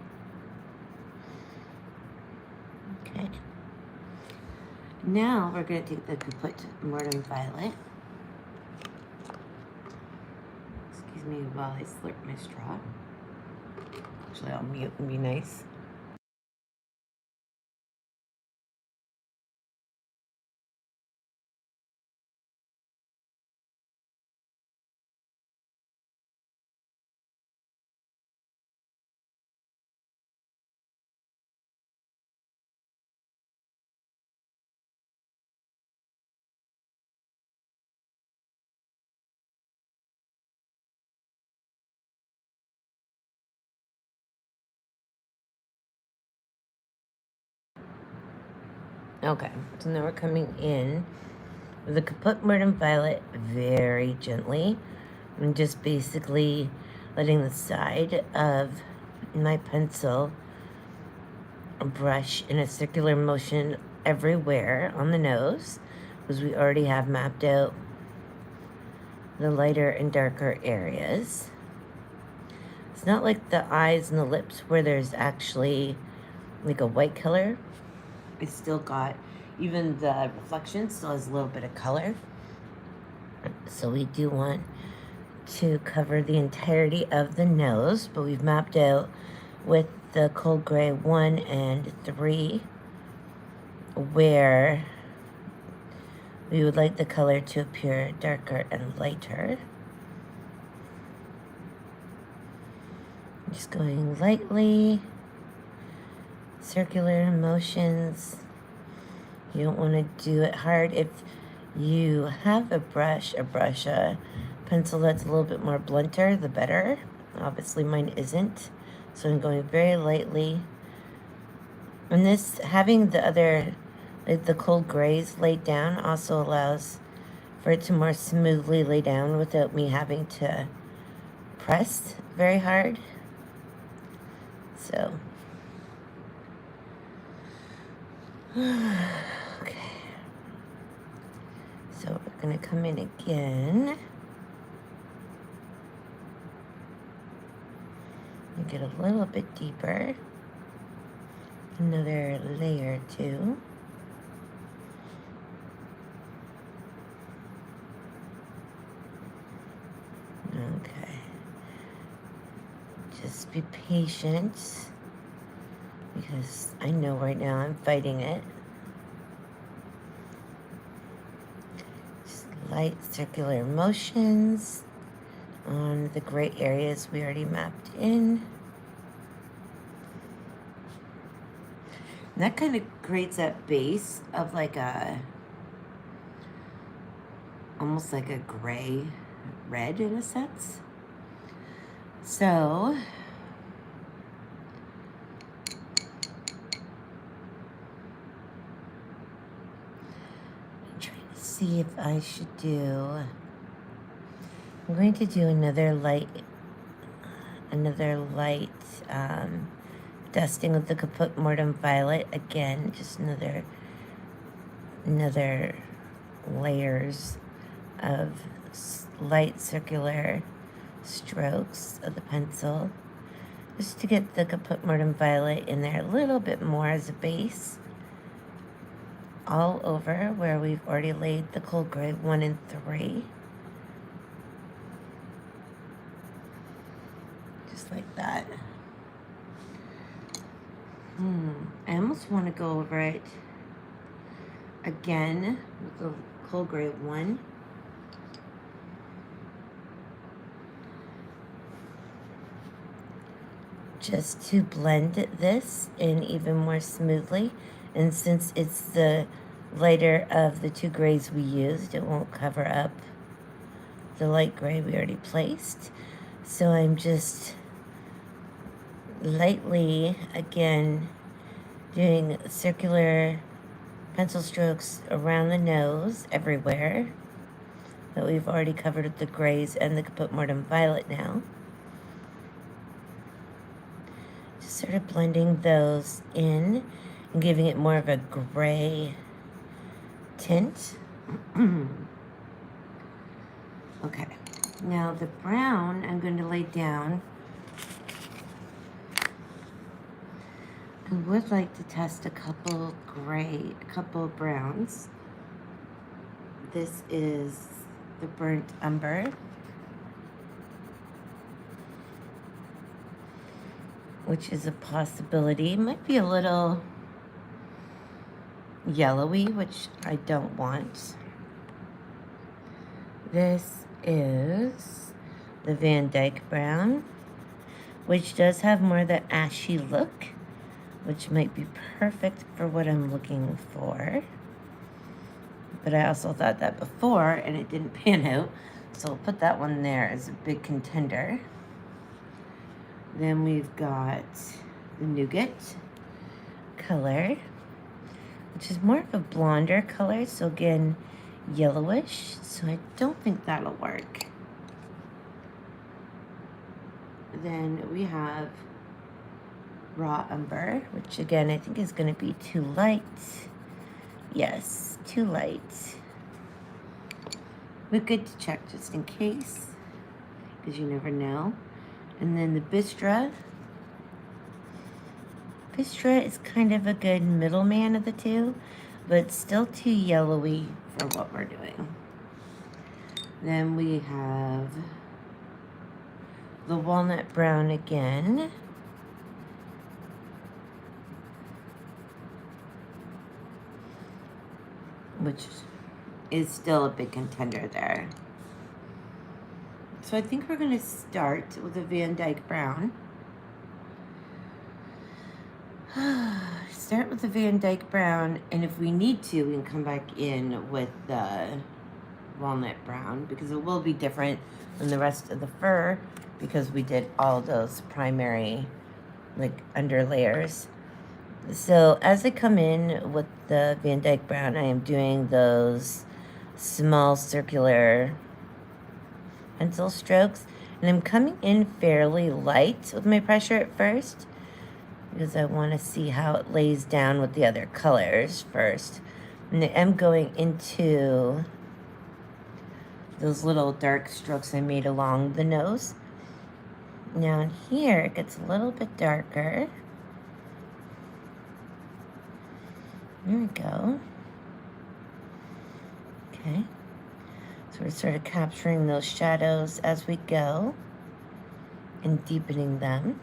[SPEAKER 1] Okay. Now we're going to take the Kaput Mortem Violet. Excuse me while I slurp my straw. Actually, I'll mute and be nice. Okay, so now we're coming in with the Kaput Murder Violet very gently. I'm just basically letting the side of my pencil brush in a circular motion everywhere on the nose, because we already have mapped out the lighter and darker areas. It's not like the eyes and the lips where there's actually like a white color. It's still got, even the reflection still has a little bit of color. So we do want to cover the entirety of the nose, but we've mapped out with the cold gray 1 and 3 where we would like the color to appear darker and lighter. Just going lightly, circular motions. You don't want to do it hard. If you have a pencil that's a little bit more blunter, the better. Obviously mine isn't, so I'm going very lightly. And this, having the other, like the cold grays laid down, also allows for it to more smoothly lay down without me having to press very hard. So, okay. So we're gonna come in again. And get a little bit deeper. Another layer or two. Okay. Just be patient, because I know right now I'm fighting it. Just light circular motions on the gray areas we already mapped in. And that kind of creates that base of like a, almost like a gray red in a sense. So I'm trying to see if I should do, I'm going to do another light dusting with the Kaput Mortem Violet. Again, just another layers of light circular strokes of the pencil, just to get the Kaput Mortem Violet in there a little bit more as a base, all over where we've already laid the cold gray 1 and 3. Just like that. I almost want to go over it again with the cold gray 1. Just to blend this in even more smoothly. And since it's the lighter of the 2 grays we used, it won't cover up the light gray we already placed. So I'm just lightly, again, doing circular pencil strokes around the nose everywhere that we've already covered with the grays and the Kaput Mortem Violet now. Just sort of blending those in and giving it more of a gray tint. Okay, now the brown I'm going to lay down. I would like to test a couple browns. This is the Burnt Umber, which is a possibility. It might be a little yellowy, which I don't want. This is the Van Dyke Brown, which does have more of the ashy look, which might be perfect for what I'm looking for. But I also thought that before, and it didn't pan out, so I'll put that one there as a big contender. Then we've got the Nougat color, which is more of a blonder color, so again, yellowish, so I don't think that'll work. Then we have raw umber, which again I think is going to be too light. Yes, too light. But good to check just in case, because you never know. And then the Bistra. Bistra is kind of a good middleman of the two, but still too yellowy for what we're doing. Then we have the walnut brown again. Which is still a big contender there. So I think we're going to start with a Van Dyke brown. Start with the Van Dyke brown, and if we need to, we can come back in with the walnut brown, because it will be different than the rest of the fur, because we did all those primary, like, under layers. So as I come in with the Van Dyke brown, I am doing those small circular pencil strokes, and I'm coming in fairly light with my pressure at first, because I want to see how it lays down with the other colors first. And I am going into those little dark strokes I made along the nose. Now in here, it gets a little bit darker. There we go. Okay. So we're sort of capturing those shadows as we go and deepening them.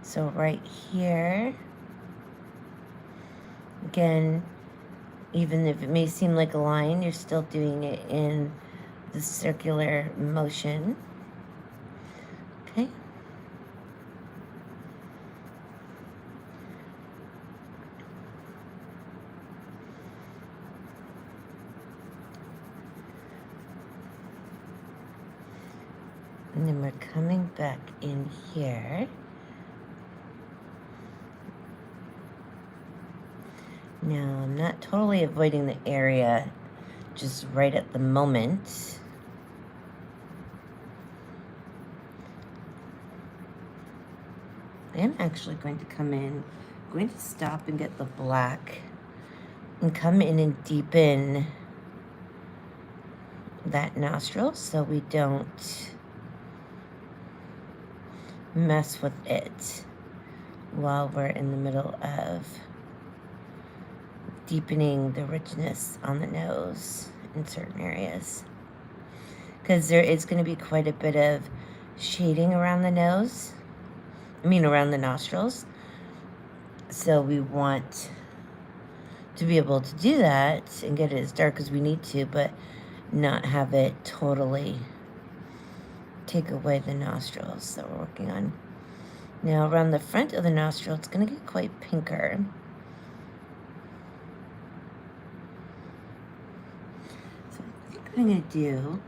[SPEAKER 1] So right here, again, even if it may seem like a line, you're still doing it in the circular motion. Okay. And then we're coming back in here. Now, I'm not totally avoiding the area just right at the moment. I am actually going to come in, I'm going to stop and get the black and come in and deepen that nostril so we don't mess with it while we're in the middle of deepening the richness on the nose in certain areas, because there is going to be quite a bit of shading around the nose, around the nostrils, so we want to be able to do that and get it as dark as we need to, but not have it totally take away the nostrils that we're working on. Now around the front of the nostril, it's going to get quite pinker. What I'm going to do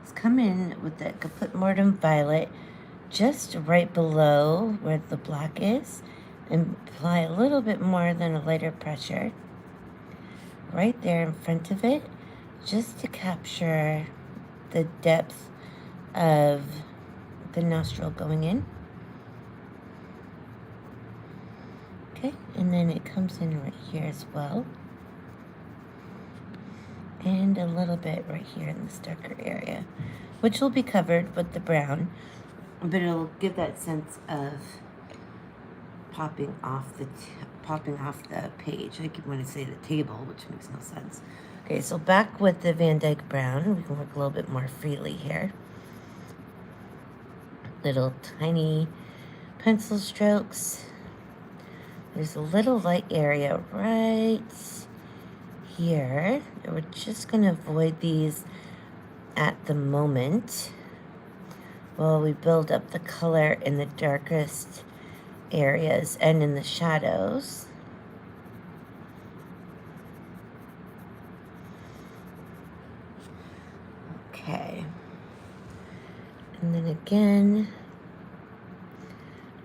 [SPEAKER 1] is come in with the Kaput Mortem Violet just right below where the black is, and apply a little bit more than a lighter pressure right there in front of it, just to capture the depth of the nostril going in. Okay, and then it comes in right here as well. And a little bit right here in this darker area, which will be covered with the brown, but it'll give that sense of popping off the page. I keep wanting to say the table, which makes no sense. Okay, so back with the Van Dyke brown, we can work a little bit more freely here. Little tiny pencil strokes. There's a little light area right here. We're just going to avoid these at the moment while we build up the color in the darkest areas and in the shadows. Okay. And then again,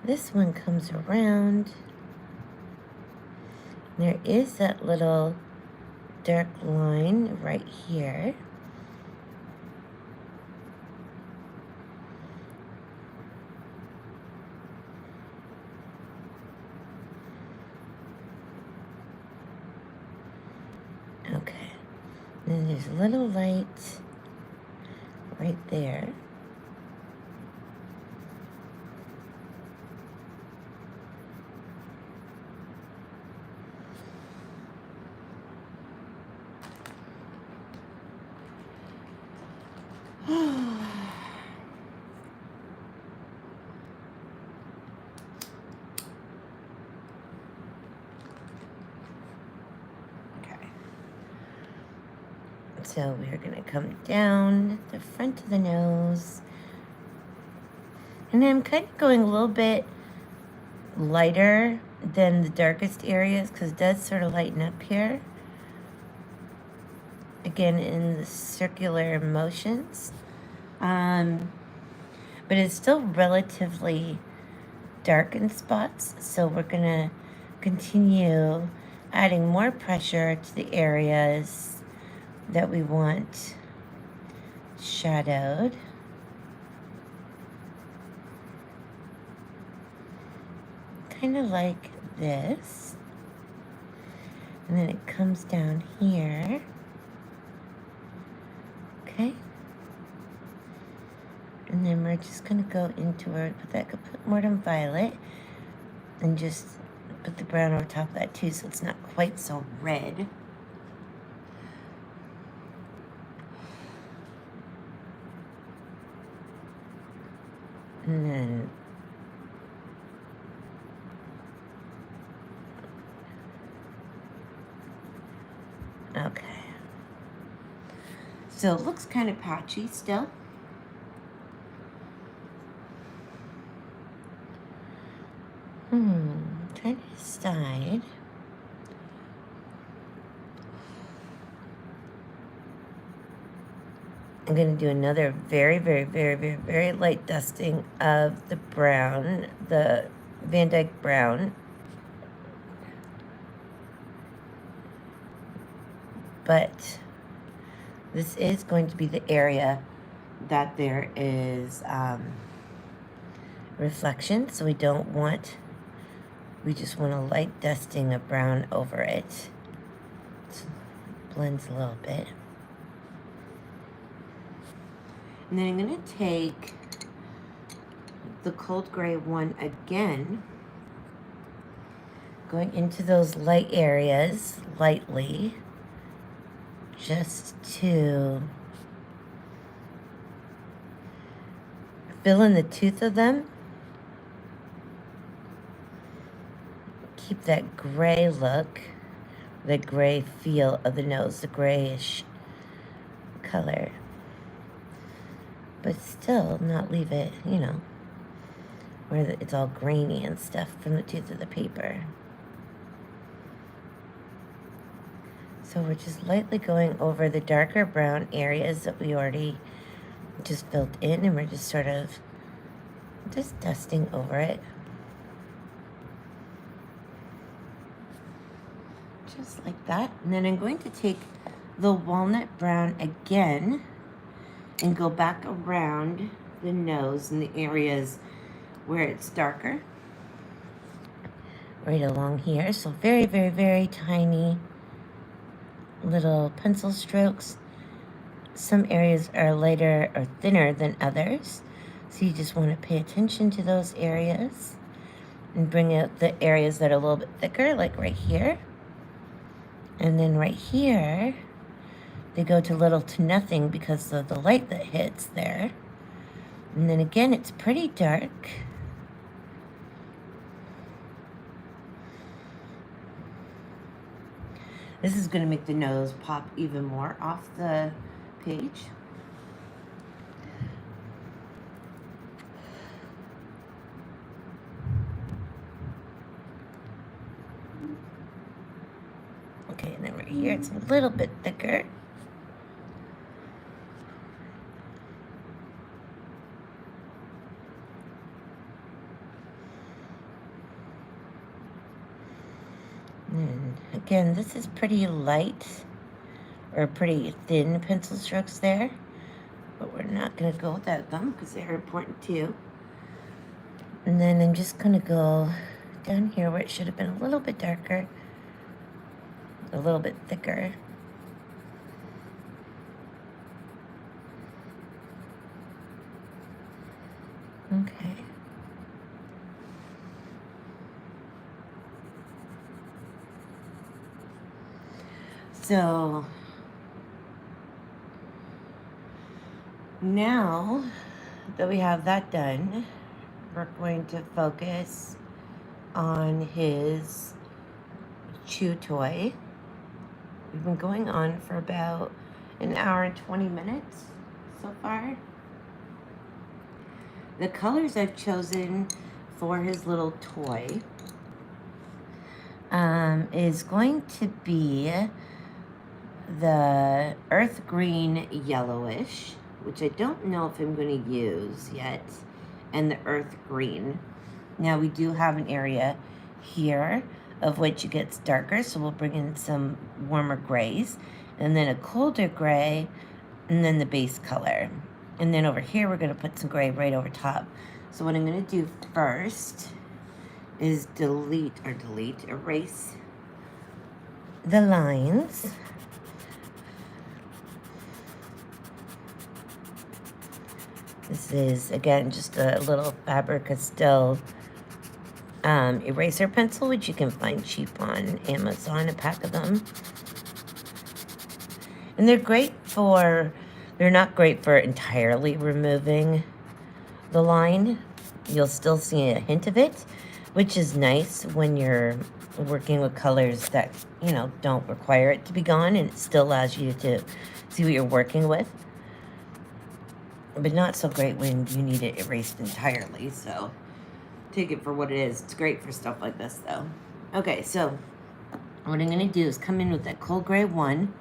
[SPEAKER 1] this one comes around. There is that little dark line right here. Okay. And there's a little light right there. So we're going to come down the front of the nose. And I'm kind of going a little bit lighter than the darkest areas because it does sort of lighten up here. Again, in the circular motions. But it's still relatively dark in spots. So we're going to continue adding more pressure to the areas that we want shadowed. Kind of like this. And then it comes down here. Okay. And then we're just going to go into where we put that Mortem Violet and just put the brown over top of that too so it's not quite so red. And then okay. So it looks kind of patchy still. Try to decide. I'm going to do another very, very, very, very, very light dusting of the brown, the Van Dyke brown. But this is going to be the area that there is reflection, so we don't want, we just want a light dusting of brown over it. So it blends a little bit. And then I'm going to take the cold gray one again, going into those light areas lightly, just to fill in the tooth of them. Keep that gray look, the gray feel of the nose, the grayish color. But still not leave it, you know, where it's all grainy and stuff from the tooth of the paper. So we're just lightly going over the darker brown areas that we already just filled in, and we're just sort of just dusting over it. Just like that. And then I'm going to take the walnut brown again and go back around the nose in the areas where it's darker. Right along here. So very, very, very tiny little pencil strokes. Some areas are lighter or thinner than others. So you just want to pay attention to those areas and bring out the areas that are a little bit thicker, like right here. And then right here, they go to little to nothing because of the light that hits there. And then again, it's pretty dark. This is going to make the nose pop even more off the page. Okay, and then right here, it's a little bit thicker. And Again, this is pretty light or pretty thin pencil strokes there, but we're not going to go without them because they're important too. And then I'm just going to go down here where it should have been a little bit darker, a little bit thicker. Okay. So now that we have that done, we're going to focus on his chew toy. We've been going on for about an hour and 20 minutes so far. The colors I've chosen for his little toy is going to be the earth green yellowish, which I don't know if I'm going to use yet, and the earth green. Now we do have an area here of which it gets darker, so we'll bring in some warmer grays, and then a colder gray, and then the base color. And then over here we're going to put some gray right over top. So what I'm going to do first is erase the lines. This is, again, just a little Faber-Castell eraser pencil, which you can find cheap on Amazon, a pack of them. And they're not great for entirely removing the line. You'll still see a hint of it, which is nice when you're working with colors that, don't require it to be gone, and it still allows you to see what you're working with. But not so great when you need it erased entirely, so take it for what it is. It's great for stuff like this, though. Okay, so what I'm going to do is come in with that cold gray one,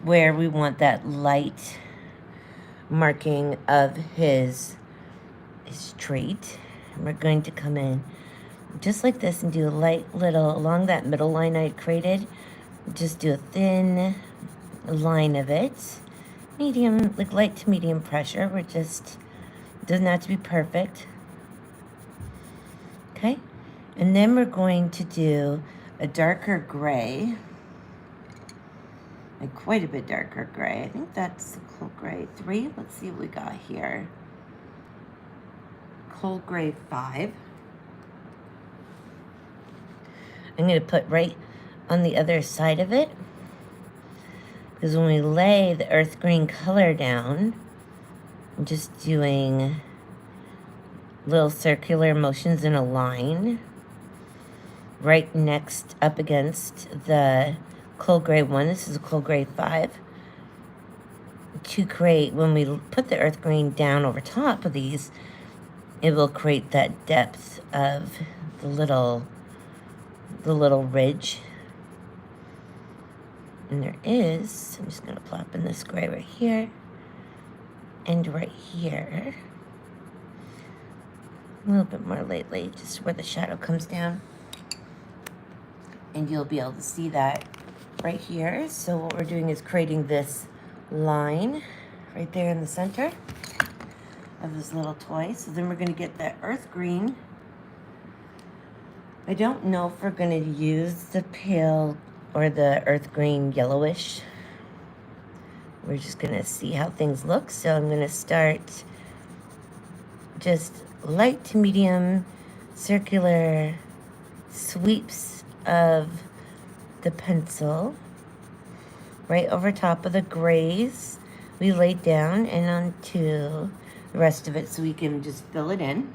[SPEAKER 1] where we want that light marking of his trait. And we're going to come in just like this and do a light little, along that middle line I created, just do a thin line of it. Medium, like light to medium pressure. Doesn't have to be perfect. Okay, and then we're going to do a darker gray, like quite a bit darker gray. I think that's cold gray 3. Let's see what we got here. Cold gray 5. I'm going to put right on the other side of it, because when we lay the earth green color down, I'm just doing little circular motions in a line right next up against the cold gray 1. This is a cold gray 5. To create, when we put the earth green down over top of these, it will create that depth of the little ridge. And there is, I'm just going to plop in this gray right here and right here. A little bit more lightly, just where the shadow comes down. And you'll be able to see that right here. So what we're doing is creating this line right there in the center of this little toy. So then we're going to get that earth green. I don't know if we're going to use the pale or the earth green yellowish. We're just going to see how things look. So I'm going to start just light to medium circular sweeps of the pencil right over top of the grays we laid down and onto the rest of it, so we can just fill it in.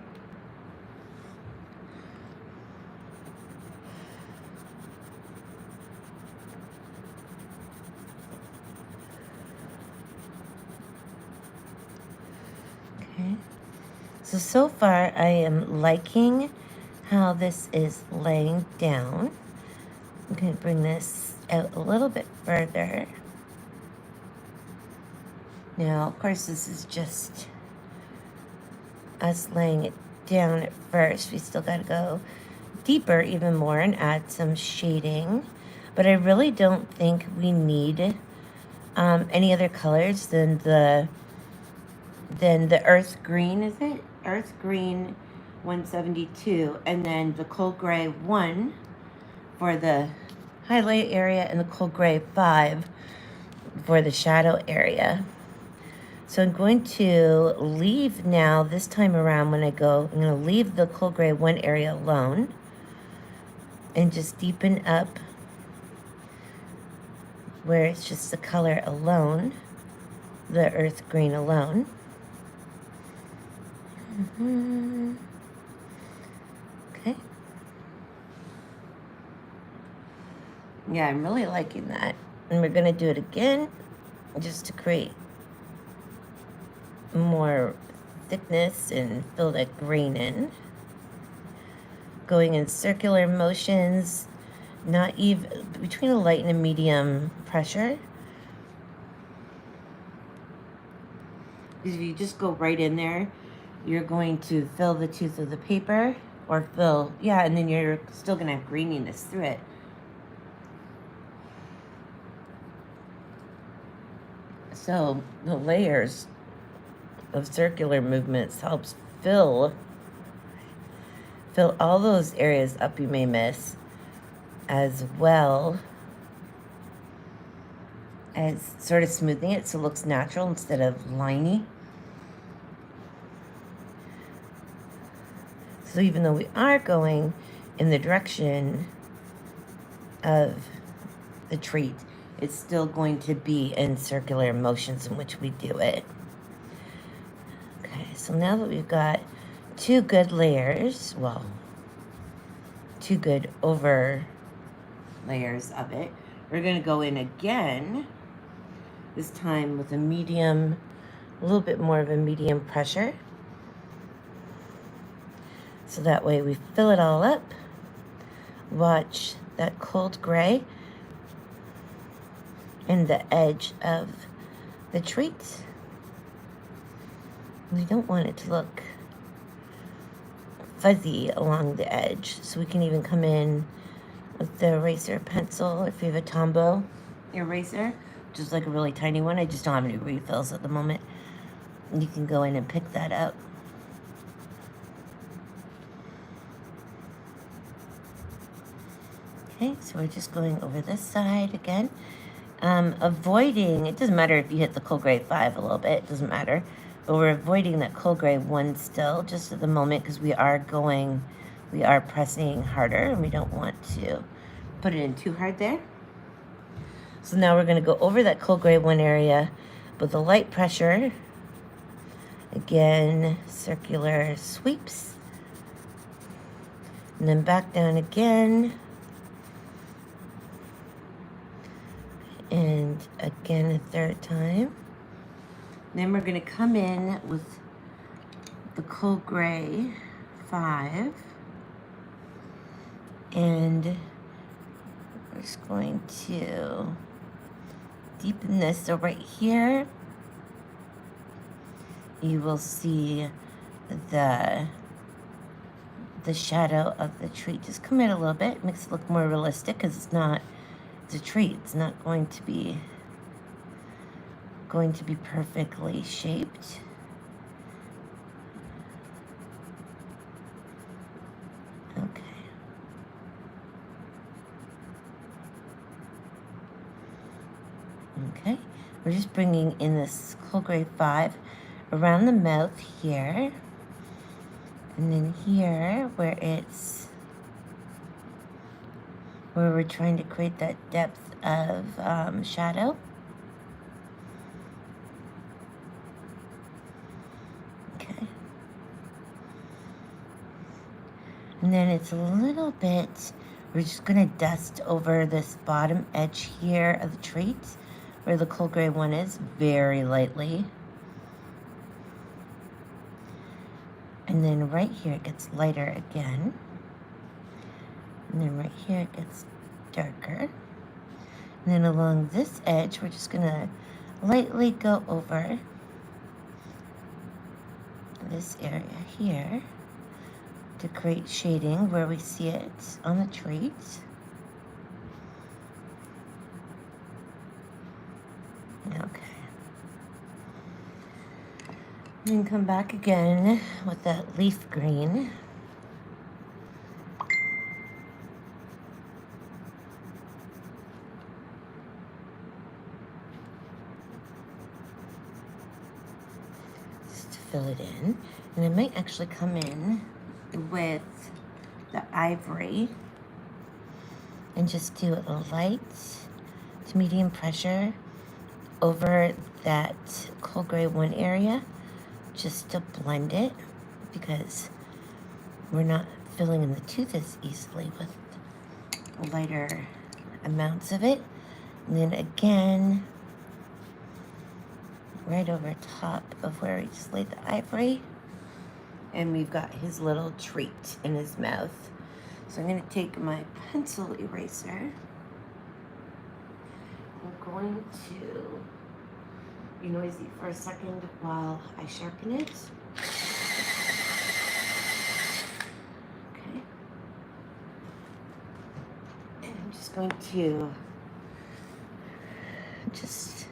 [SPEAKER 1] Okay, so far I am liking how this is laying down. I'm going to bring this out a little bit further. Now, of course, this is just us laying it down at first. We still got to go deeper even more and add some shading But I really don't think we need any other colors than the earth green, is it? Earth green 172, and then the cold gray 1 for the highlight area, and the cold gray 5 for the shadow area. So I'm going to leave now, this time around when I go, I'm going to leave the cold gray 1 area alone and just deepen up where it's just the color alone, the earth green alone. Okay. Yeah, I'm really liking that. And we're going to do it again just to create more thickness and fill that green in. Going in circular motions, not even between a light and a medium pressure. Because if you just go right in there, you're going to fill the tooth of the paper, or fill, yeah, and then you're still going to have greeniness through it. So the layers of circular movements helps fill all those areas up you may miss, as well as sort of smoothing it so it looks natural instead of liney. So even though we are going in the direction of the treat, it's still going to be in circular motions in which we do it. Okay, so now that we've got 2 good layers, well, 2 good over layers of it, we're going to go in again, this time with a medium, a little bit more of a medium pressure. So that way we fill it all up. Watch that cold gray in the edge of the treat. We don't want it to look fuzzy along the edge, so we can even come in with the eraser pencil if you have a Tombow eraser, just like a really tiny one. I just don't have any refills at the moment. You can go in and pick that up. Okay, so we're just going over this side again. Avoiding, it doesn't matter if you hit the cold gray 5 a little bit, it doesn't matter. But we're avoiding that cold gray 1 still, just at the moment, because we are pressing harder, and we don't want to put it in too hard there. So now we're going to go over that cold gray 1 area with a light pressure. Again, circular sweeps. And then back down again. And again a 3rd time. Then we're going to come in with the cold gray 5. And we're just going to deepen this. So right here, you will see the shadow of the treat just come in a little bit. Makes it look more realistic, because it's a treat. It's not going to be perfectly shaped. Okay. Okay. We're just bringing in this cold gray 5 around the mouth here. And then here, where we're trying to create that depth of shadow. Okay. And then it's a little bit, we're just going to dust over this bottom edge here of the treat, where the cold gray 1 is, very lightly. And then right here it gets lighter again. And then right here it gets darker. And then along this edge, we're just going to lightly go over this area here to create shading where we see it on the treat. And come back again with that leaf green. Just to fill it in. And I might actually come in with the ivory and just do a light to medium pressure over that cold gray 1 area, just to blend it, because we're not filling in the tooth as easily with lighter amounts of it. And then again, right over top of where we just laid the ivory, and we've got his little treat in his mouth. So I'm going to take my pencil eraser. I'm going to be noisy for a second while I sharpen it. Okay. And I'm just going to just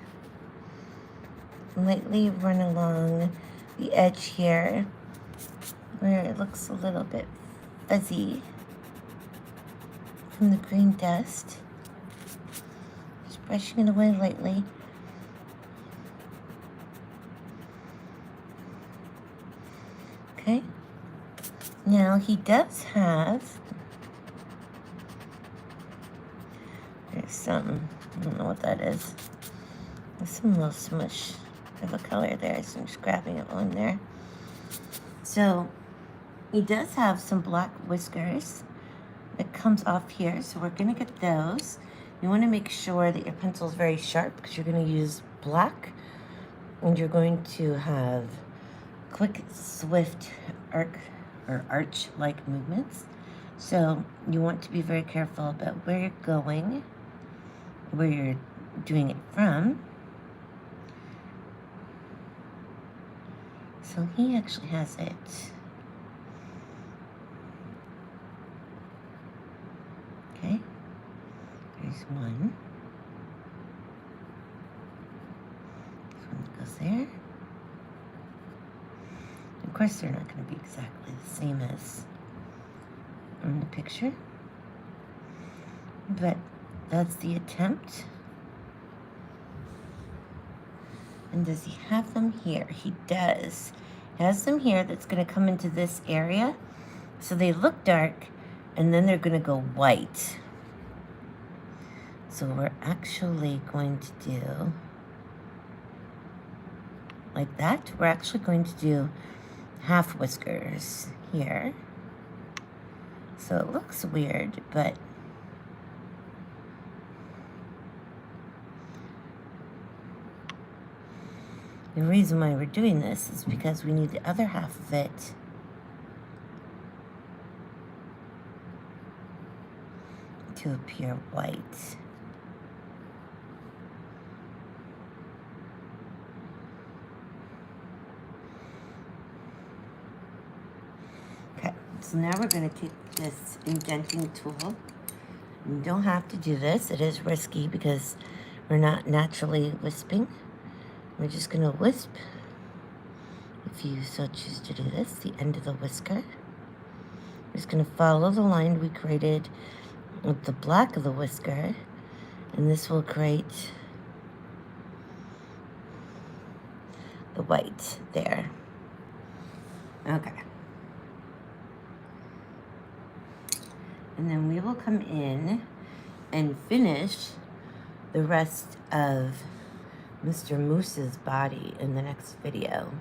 [SPEAKER 1] lightly run along the edge here where it looks a little bit fuzzy from the green dust. Just brushing it away lightly. Okay. Now he does have, there's some, I don't know what that is. There's some little smush of a color there, so I'm just grabbing it on there. So he does have some black whiskers that comes off here, so we're gonna get those. You wanna make sure that your pencil is very sharp because you're gonna use black, and you're going to have quick, swift arch-like movements. So you want to be very careful about where you're going, where you're doing it from. So he actually has it. Okay, there's one. This one goes there. Of course, they're not going to be exactly the same as in the picture, but that's the attempt. And does he have them here? He does. He has them here. That's going to come into this area. So they look dark, and then they're going to go white. So we're actually going to do like that. We're actually going to do half whiskers here. So it looks weird, but the reason why we're doing this is because we need the other half of it to appear white. Okay, so now we're going to take this indenting tool. You don't have to do this. It is risky because we're not naturally wisping. We're just going to wisp, if you so choose to do this, the end of the whisker. We're just going to follow the line we created with the black of the whisker, and this will create the white there. Okay. And then we will come in and finish the rest of Mr. Moose's body in the next video.